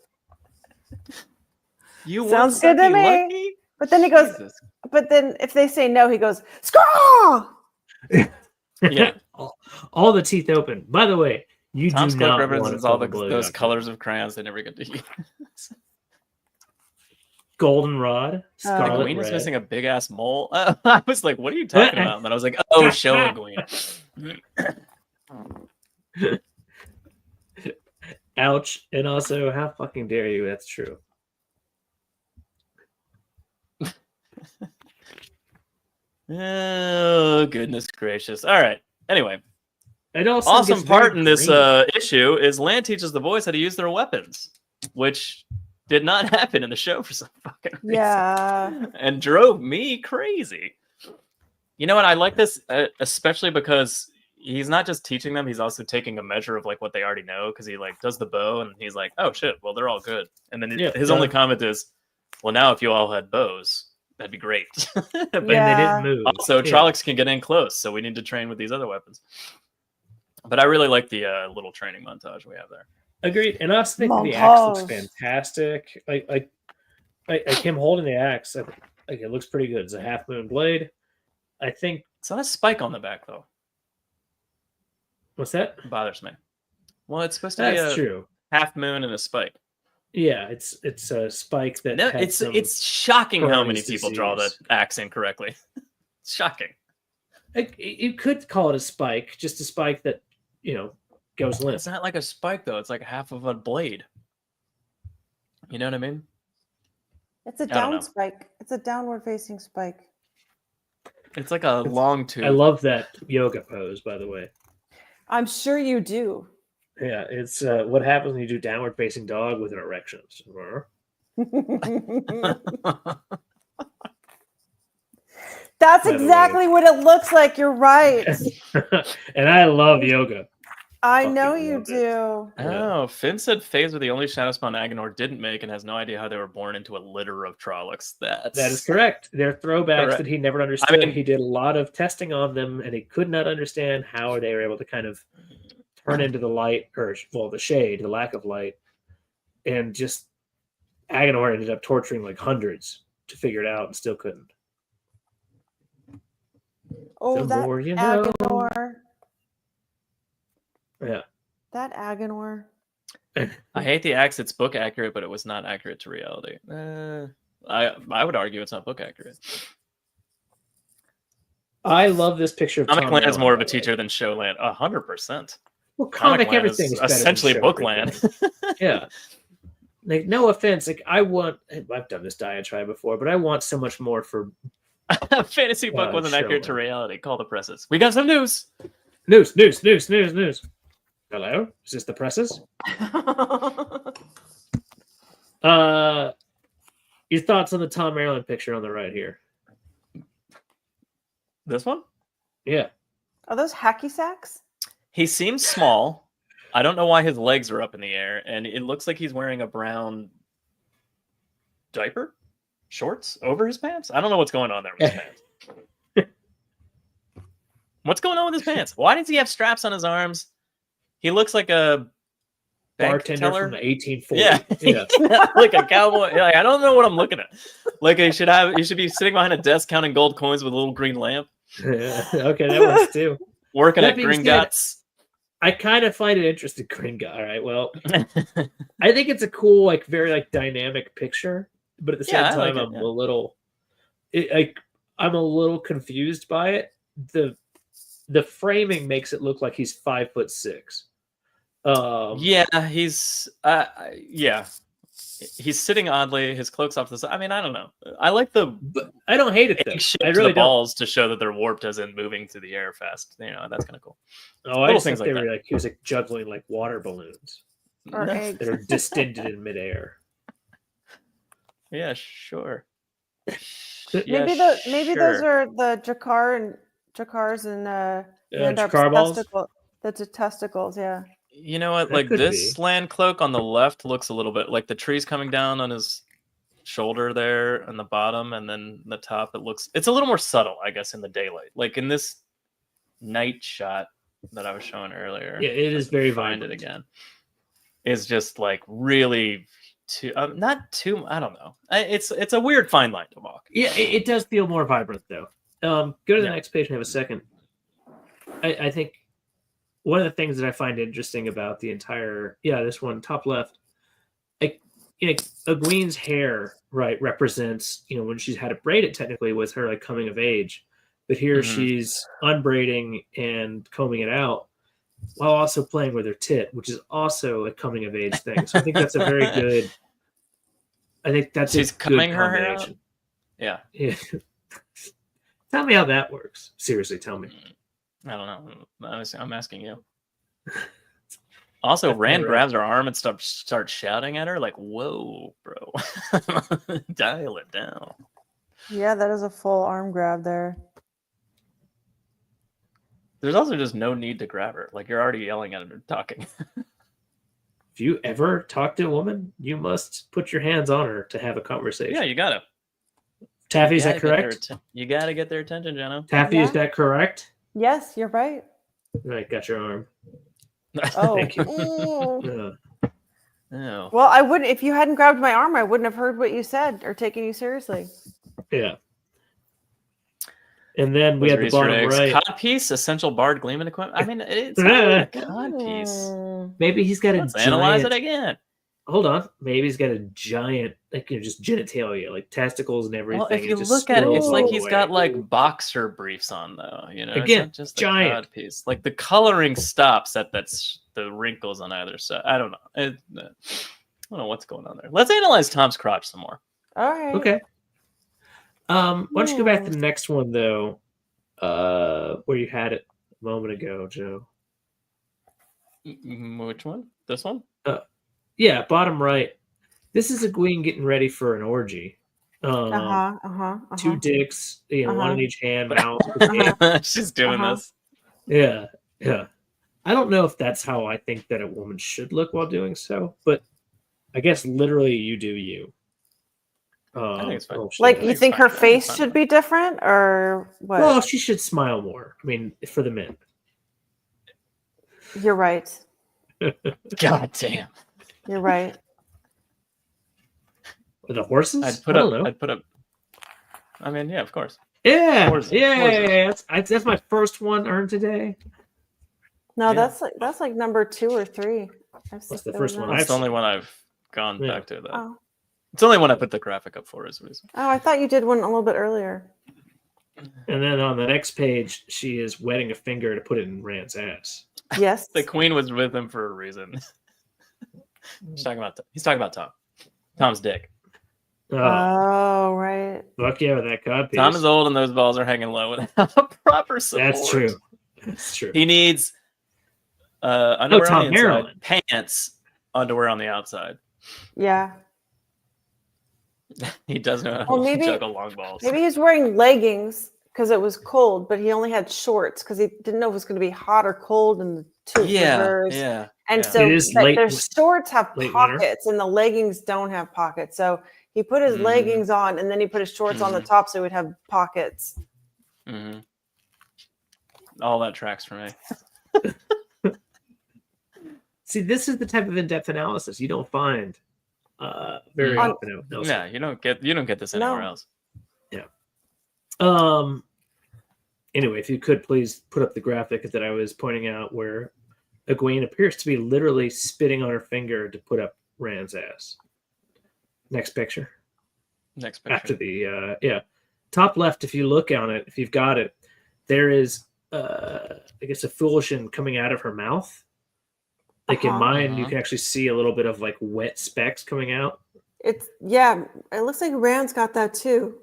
You Sounds want good to Sucky me. Lucky?" But then he goes, Jesus. but then if they say no, he goes, Scaw! Yeah. All the teeth open. By the way, you Tom's do cloak not want represents to all fucking blow those that colors of crayons they never get to use. goldenrod, scarlet Egwene is red. missing a big ass mole. I was like, "What are you talking about?" And then I was like, "Oh, show Egwene." Ouch! And also, how fucking dare you? That's true. Oh, goodness gracious! All right. Anyway, It also awesome gets very part in this grainy. issue is Lan teaches the boys how to use their weapons, which did not happen in the show for some fucking reason. Yeah. And drove me crazy. You know what? I like this, especially because he's not just teaching them; he's also taking a measure of like what they already know. Because he like does the bow, and he's like, "Oh shit! Well, they're all good." And then his only comment is, "Well, now if you all had bows, that'd be great." And Yeah. they didn't move. Also, Yeah. Trollocs can get in close, so we need to train with these other weapons. But I really like the little training montage we have there. Agreed. And I also think the axe looks Montage. fantastic. Like him holding the axe, like it looks pretty good. It's a half moon blade. I think. It's not a spike on the back though. What's that? It bothers me. Well, it's supposed to That's be a true. half moon and a spike. Yeah, it's a spike that. No, has some it's shocking how many Crohn's people draw the disease. axe incorrectly. It's shocking. You could call it a spike, just a spike that goes limp. It's not like a spike though. It's like half of a blade. You know what I mean? It's a I don't know. down spike. It's a downward facing spike. It's like a long tube. I love that yoga pose, by the way. I'm sure you do. Yeah, it's what happens when you do downward facing dog with an erection. That's By the way. exactly what it looks like. You're right. And I love yoga. I Fucking know you love it. do. Oh, Finn said Fays were the only Shadow Spawn Agenor didn't make and has no idea how they were born into a litter of Trollocs. That is correct. They're throwbacks Correct. that he never understood. mean- He did a lot of testing on them, and he could not understand how they were able to kind of turn into the light, or well, the shade, the lack of light, and just Agenor ended up torturing like hundreds to figure it out, and still couldn't. Oh, The that more you know. Agenor. Yeah. That Agenor. I hate the axe. It's book accurate, but it was not accurate to reality. I would argue it's not book accurate. I love this picture of Comic Tom Land is Allen, more of by a the way. teacher than show land. 100%. Well, comic Land everything is is better than essentially show book everything. land. Yeah. Like, no offense. Like, I've done this diatribe before, but I want so much more for Fantasy book wasn't show accurate to land. reality. Call the presses. We got some news. news. Hello? Is this the presses? Your thoughts on the Tom Maryland picture on the right here? This one? Yeah. Are those hacky sacks? He seems small. I don't know why his legs are up in the air, and it looks like he's wearing a brown diaper, shorts over his pants. I don't know what's going on there with his pants. What's going on with his pants? Why does he have straps on his arms? He looks like a bank Bartender teller. from the 1840s. Yeah, Yeah. like a cowboy. Like, I don't know what I'm looking at. Like he should be sitting behind a desk counting gold coins with a little green lamp. Yeah. Okay, that works too. Working That at being said, Gringotts. I kind of find it interesting, Gringa. All right, well, I think it's a cool, like, very like dynamic picture, but at the same Yeah, I time, like it, I'm yeah. a little, I'm a little confused by it. The framing makes it look like he's 5'6". Yeah, he's he's sitting oddly. His cloak's off to the side. I mean, I don't know. I like the but I don't hate it though. egg-shaped I really the don't. balls to show that they're warped as in moving through the air fast. You know, that's kind of cool. Oh, I Little just things think they like were like he was like juggling like water balloons Or No. eggs. that are distended in midair. Yeah, sure. Maybe those are the Jakars and Yandar's Jakar balls? the testicles, yeah. You know what? That Like could this be. land cloak on the left looks a little bit like the trees coming down on his shoulder there on the bottom, and then the top. It's a little more subtle, I guess, in the daylight. Like in this night shot that I was showing earlier. Yeah, it is If I can very find vibrant. it again. It's just like really too not too. I don't know. It's a weird fine line to walk. Yeah, it does feel more vibrant though. Go to the Yeah. next page and have a second. I think one of the things that I find interesting about the entire this one top left, like Egwene's hair right represents when she's had it braided technically was her like coming of age, but here Mhm. she's unbraiding and combing it out while also playing with her tit, which is also a coming of age thing. So I think that's a very good. I think that's She's a combing good her hair out? combination. Yeah. Yeah. Tell me how that works. Seriously, tell me. I don't know. I'm asking you. Also, That's Rand right. grabs her arm and starts shouting at her like, "Whoa, bro, dial it down." Yeah, that is a full arm grab there. There's also just no need to grab her. Like you're already yelling at her, talking. If you ever talk to a woman, you must put your hands on her to have a conversation. Yeah, you gotta. Taffy, is You that gotta get their correct? you gotta get their attention, Jono. Taffy, Yeah. is that correct? Yes, you're right. Right, got your arm. Oh. Thank you. Mm. Oh. Well, I wouldn't if you hadn't grabbed my arm, I wouldn't have heard what you said or taken you seriously. Yeah. And then we Those had are the Easter bottom eggs. right. Cod piece, essential barred gleaming equipment. I mean, it's not really a cod piece. Mm. Maybe he's got a Let's analyze it giant. again. Hold on. Maybe he's got a giant, like just genitalia, like testicles and everything. Well, if and you just look at it, it's spills like all he's the got way. like boxer briefs on, though. You know, Again, it's not just the giant. cod piece. Like the coloring stops at that's the wrinkles on either side. I don't know. I don't know what's going on there. Let's analyze Tom's crotch some more. All right. Okay. Why don't you go back to the next one though? Where you had it a moment ago, Joe. Which one? This one? Yeah, bottom right. This is Egwene getting ready for an orgy. Two dicks, one in each hand, mouth. She's doing this. Yeah. I don't know if that's how I think that a woman should look while doing so, but I guess literally you do you. I think it's fine. oh, shit. Like, I you think think it's her fine. face Fine. should be different, or what? Well, she should smile more. I mean, for the men. You're right. God damn. You're right. The horses? I'd put I don't know. up. I mean, yeah, of course. Yeah, Horses. yeah. That's my first one earned today. No, Yeah. that's like number 2 or 3. What's the first one? That's the only one I've gone Yeah. back to. That. Oh. It's the only one I put the graphic up for. Is reason. Oh, I thought you did one a little bit earlier. And then on the next page, she is wetting a finger to put it in Rand's ass. Yes. The queen was with him for a reason. He's talking about Tom. Tom's dick. Oh, Oh, right. fuck yeah, with that cod piece. Tom is old and those balls are hanging low without a proper support. That's true. That's true. He needs underwear Tom on the inside, Maryland. pants, underwear on the outside. Yeah. He does know how Well, to maybe- juggle long balls. Maybe he's wearing leggings because it was cold, but he only had shorts because he didn't know if it was going to be hot or cold in the two Yeah, rivers. yeah. And yeah. so It is like, late- their shorts have late winter. pockets and the leggings don't have pockets. So he put his Mhm. leggings on and then he put his shorts on the Mhm. top so he would have pockets. hmm All that tracks for me. See, this is the type of in-depth analysis you don't find very On- often. else. Yeah, you don't get this anywhere No. else. Anyway, if you could please put up the graphic that I was pointing out where Egwene appears to be literally spitting on her finger to put up Rand's ass. Next picture. Next picture. After the top left, if you look on it, if you've got it, there is I guess a Fullerton coming out of her mouth. Like in mine, you can actually see a little bit of like wet specks coming out. It looks like Rand's got that too.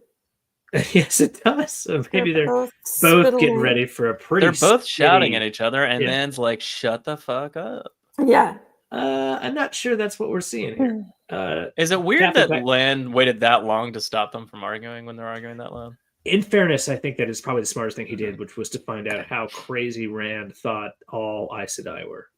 Yes, it does. So maybe they're both spittling. getting ready for a pretty. They're both shouting at spitty- each other, and Yeah. Man's like, "Shut the fuck up." Yeah. I'm not sure that's what we're seeing here. Is it weird Taffy that back- Lan waited that long to stop them from arguing when they're arguing that loud? In fairness, I think that is probably the smartest thing he did, which was to find out how crazy Rand thought all Aes Sedai were.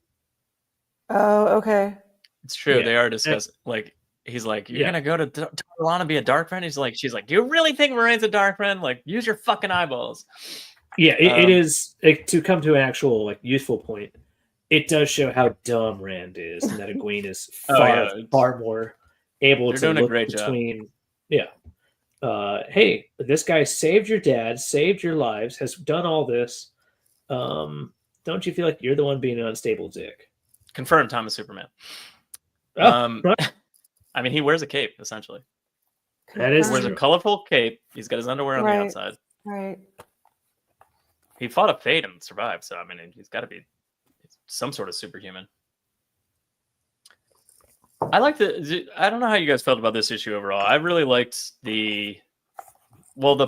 Oh, okay. It's true. Yeah. They are discussing. Like, he's like, "You're Yeah. gonna go to Tarlan and be a dark friend." She's like, "Do you really think Moiraine's a dark friend? Like, use your fucking eyeballs." Yeah, it is to come to an actual like useful point. It does show how dumb Rand is, and that Egwene is far more able They're to doing a look great job. between. Yeah. Hey, this guy saved your dad, saved your lives, has done all this. Don't you feel like you're the one being an unstable dick? Confirmed. Tom is Superman. Oh, right. I mean, he wears a cape essentially. That is He wears a true. colorful cape. He's got his underwear on the Right. outside. Right. He fought a fate and survived. So I mean, he's got to be some sort of superhuman. I like I don't know how you guys felt about this issue overall. I really liked the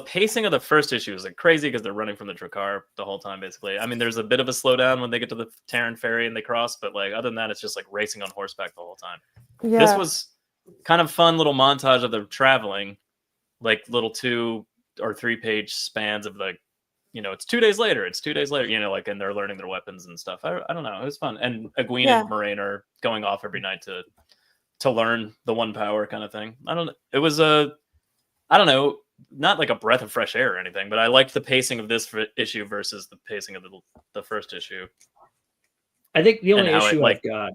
pacing of the first issue is like crazy because they're running from the Drakkar the whole time, basically. I mean, there's a bit of a slowdown when they get to the Terran ferry and they cross, but like other than that, it's just like racing on horseback the whole time. Yeah. This was kind of fun little montage of them traveling, like little 2 or 3 page spans of like, it's 2 days later, like, and they're learning their weapons and stuff. I don't know. It was fun. And Egwene and Moiraine are going off every night to learn the one power kind of thing. I don't know. It was I don't know, not like a breath of fresh air or anything, but I liked the pacing of this issue versus the pacing of the first issue. I think the only and how issue it, I've got.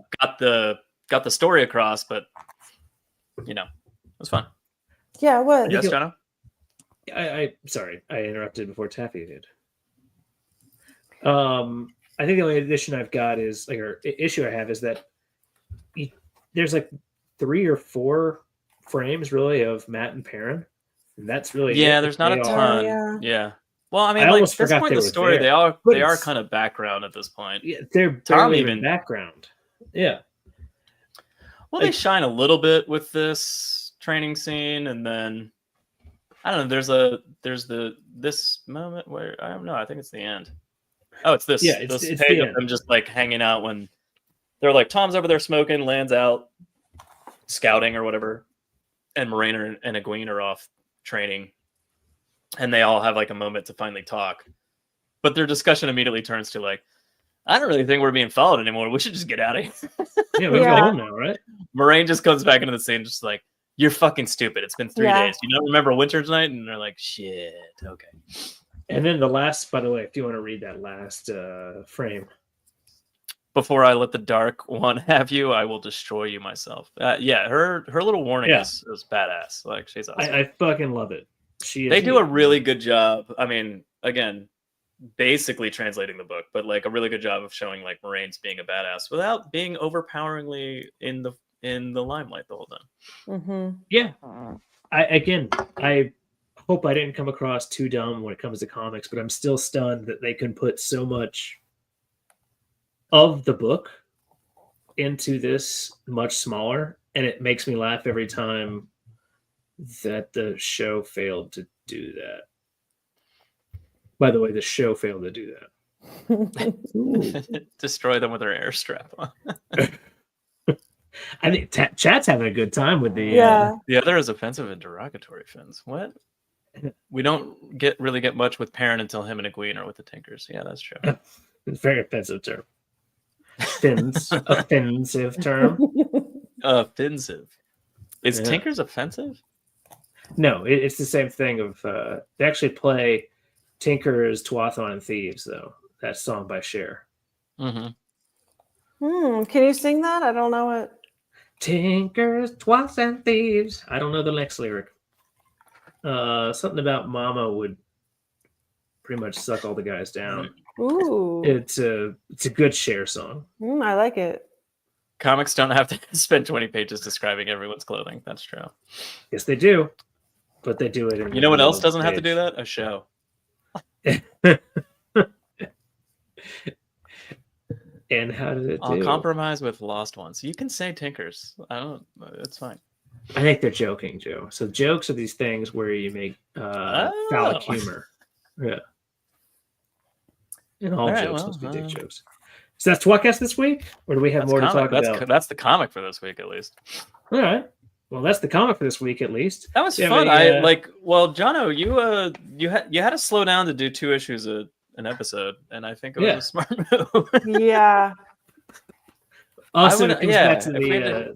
got the story across, but it was fun. Yeah, it was. Yes, Jono? I sorry, I interrupted before Taffy did. I think the only addition I've got is issue I have is that there's like 3 or 4 frames really of Matt and Perrin, and that's really there's not a ton. Yeah. Well, I mean, I like almost at this forgot point they in the were story, there. they are kind of background at this point. Yeah, they're Tom barely even in background. Yeah. Well, they shine a little bit with this training scene, and then I don't know. There's this moment where I don't know. I think it's the end. Oh, it's this. Yeah, it's this the page of end. them just like hanging out when they're like Tom's over there smoking, Land's out scouting or whatever, and Moiraine and Egwene are off training, and they all have like a moment to finally talk. But their discussion immediately turns to like, I don't really think we're being followed anymore. We should just get out of here. Yeah, we can go home now, right? Moiraine just comes back into the scene, just like, you're fucking stupid. It's been 3 Yeah. days. You don't remember Winter's Night? And they're like, shit. Okay. And then the last, by the way, if you want to read that last frame. Before I let the dark one have you, I will destroy you myself. Her little warning is badass. Like, she's awesome. I fucking love it. They do a really good job. I mean, again, basically translating the book, but like a really good job of showing like Moraine's being a badass without being overpoweringly in the limelight the whole time. Mm-hmm. Yeah. I hope I didn't come across too dumb when it comes to comics, but I'm still stunned that they can put so much of the book into this much smaller, and it makes me laugh every time that the show failed to do that. By the way, the show failed to do that. Destroy them with their airstrap on. I think chat's having a good time with the The other is offensive and derogatory fins. What? We don't really get much with Perrin until him and Egwene are with the Tinkers. Yeah, that's true. It's a very offensive term. Fins, offensive term. Offensive. Is Yeah. Tinkers offensive? No, it's the same thing. Of they actually play Tinkers, tWoTcast, and Thieves, though. That song by Cher. Mm-hmm. Can you sing that? I don't know it. Tinkers, tWoTcast, and Thieves. I don't know the next lyric. Something about Mama would pretty much suck all the guys down. Ooh. It's a good Cher song. I like it. Comics don't have to spend 20 pages describing everyone's clothing. That's true. Yes, they do, but they do it. You know what else doesn't have to do that? A show. And how did it do? I'll compromise with Lost Ones. You can say Tinkers. It's fine. I think they're joking, Joe. So jokes are these things where you make phallic humor. Yeah. And all jokes must be dick jokes. So that's tWoTcast this week? Or do we have more to talk about? That's the comic for this week, at least. All right. Well, that's the comic for this week, at least. That was fun. Jono, you had to slow down to do 2 issues an episode, and I think it was a smart move. Yeah. Also, it comes back to the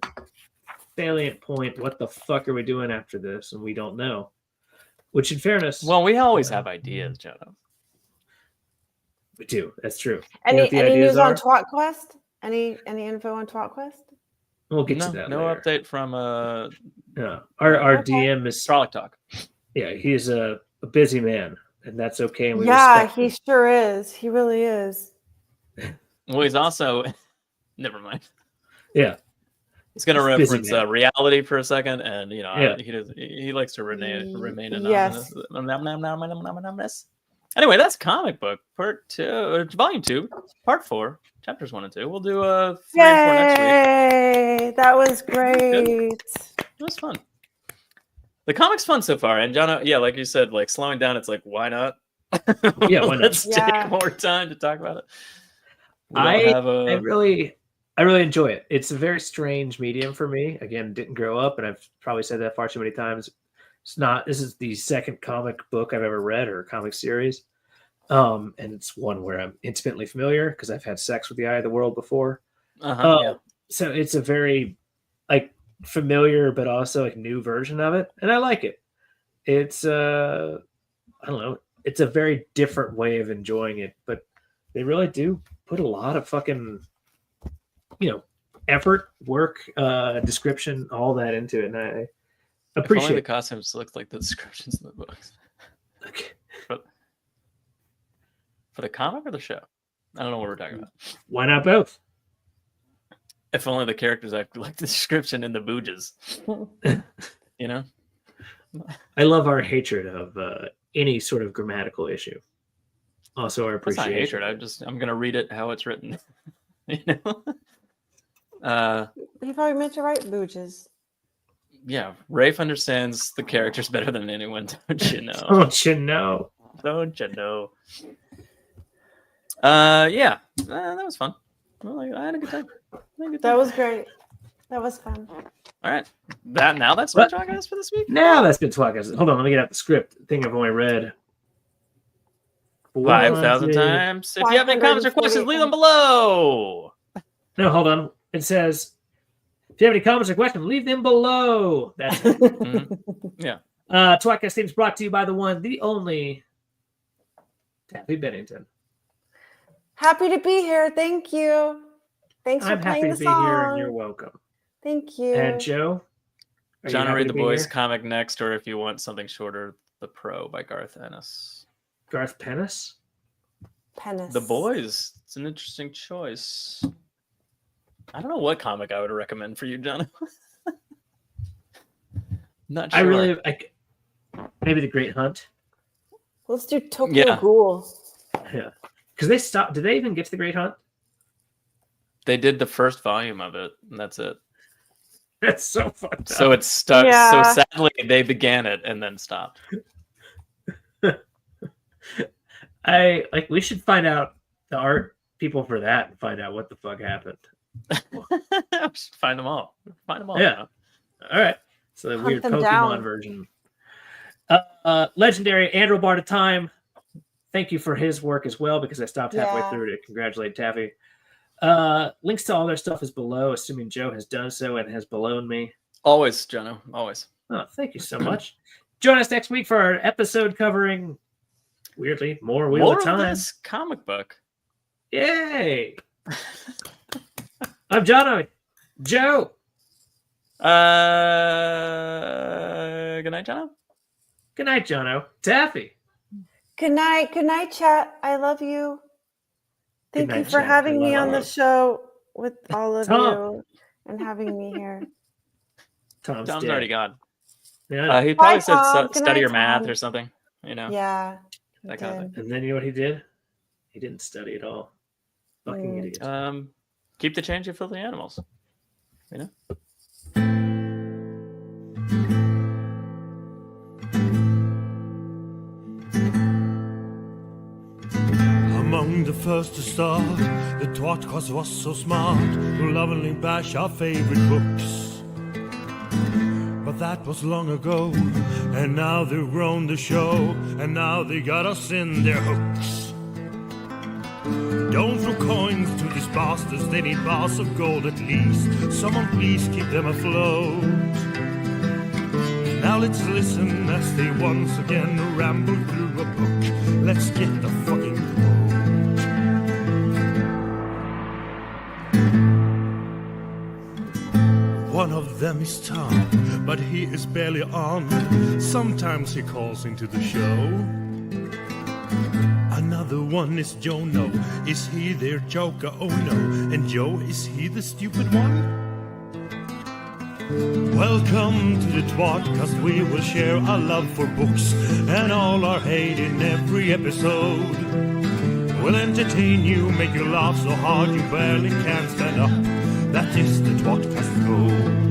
salient point. What the fuck are we doing after this? And we don't know. Which, in fairness... Well, we always have ideas, Jono. We do. That's true. Any news on tWoTcast? Any info on tWoTcast? We'll get to that No later. update from... Our DM is... Frolic Talk. Yeah, he's a busy man, and that's okay. And we respect him. Sure is. He really is. Well, he's also... Never mind. Yeah. He's going to reference reality for a second, and he likes to remain anonymous. Yes. Anyway, that's comic book part 2, volume 2, part 4, chapters 1 and 2. We'll do 3 and 4 next week. Yay! That was great. It was fun. The comic's fun so far, and Jono, like you said, like slowing down. It's like, why not? Yeah, why not? Let's take more time to talk about it. I really enjoy it. It's a very strange medium for me. Again, didn't grow up, and I've probably said that far too many times. This is the second comic book I've ever read or comic series. And it's one where I'm intimately familiar because I've had sex with the Eye of the World before. So it's a very familiar, but also new version of it. And I like it. It's, I don't know. It's a very different way of enjoying it, but they really do put a lot of fucking, effort, work, description, all that into it. And I appreciate if only the costumes looked like the descriptions in the books. Okay. For the comic or the show? I don't know what we're talking about. Why not both? If only the characters acted like the description in the booges. I love our hatred of any sort of grammatical issue. Also, our appreciation. That's not hatred. I'm going to read it how it's written. He probably meant to write booges. Yeah, Rafe understands the characters better than anyone. Don't you know? Don't you know? Don't you know? That was fun. I had a good time. That was great. That was fun. All right. That's what tWoTcast for this week? Now that's been tWoTcast. Hold on, let me get out the script. I think I've only read 5,000 times. If you have any comments or questions, leave them below. No, hold on. It says, if you have any comments or questions, leave them below. That's it. Mm-hmm. Yeah. tWoTcast theme is brought to you by the one, the only Taffy Bennington. Happy to be here. Thank you. Thanks for playing the song. I'm happy to be here, and you're welcome. Thank you. And Joe? John, read the boys comic next, or if you want something shorter, The Pro by Garth Ennis. Garth Pennis? Pennis. The Boys. It's an interesting choice. I don't know what comic I would recommend for you, John. Not sure. Maybe The Great Hunt. Let's do Tokyo Ghoul. Yeah. Because they stopped. Did they even get to The Great Hunt? They did the first volume of it, and that's it. That's so fucked up. So it's stuck. Yeah. So sadly, they began it and then stopped. We should find out the art people for that and find out what the fuck happened. We should find them all. Yeah. Now. All right. So the weird Pokemon version. Legendary Andrew Bart of Time. Thank you for his work as well, because I stopped halfway through to congratulate Taffy. Links to all their stuff is below, assuming Joe has done so and has blown me. Always, Jono. Always. Oh, thank you so much. Join us next week for our episode covering, weirdly, more Wheel of Time. This comic book. Yay! I'm Jono. Joe. Good night, Jono. Good night, Jono. Taffy. Good night, chat. I love you. Thank Good you night, for chat. having I me love on the you. show with all of Tom. you and having me here. Tom's dead. already gone. Yeah. He probably said Tom. Good study night, your math Tom. or something. Yeah. That kind of And then you know what he did? He didn't study at all. Fucking idiot. thing. Keep the change, you filthy animals. Among the first to start, the tWoTcast was so smart to lovingly bash our favorite books. But that was long ago, and now they've grown the show, and now they got us in their hooks. Don't throw coins to these bastards, they need bars of gold at least. Someone please keep them afloat. Now let's listen as they once again ramble through a book. Let's get the fucking quote. One of them is Tom, but he is barely on. Sometimes he calls into the show. Another one is Jono. Is he their joker? Oh no. And Joe, is he the stupid one? Welcome to the tWoTcast. We will share our love for books and all our hate in every episode. We'll entertain you, make you laugh so hard you barely can stand up. That is the tWoTcast goal.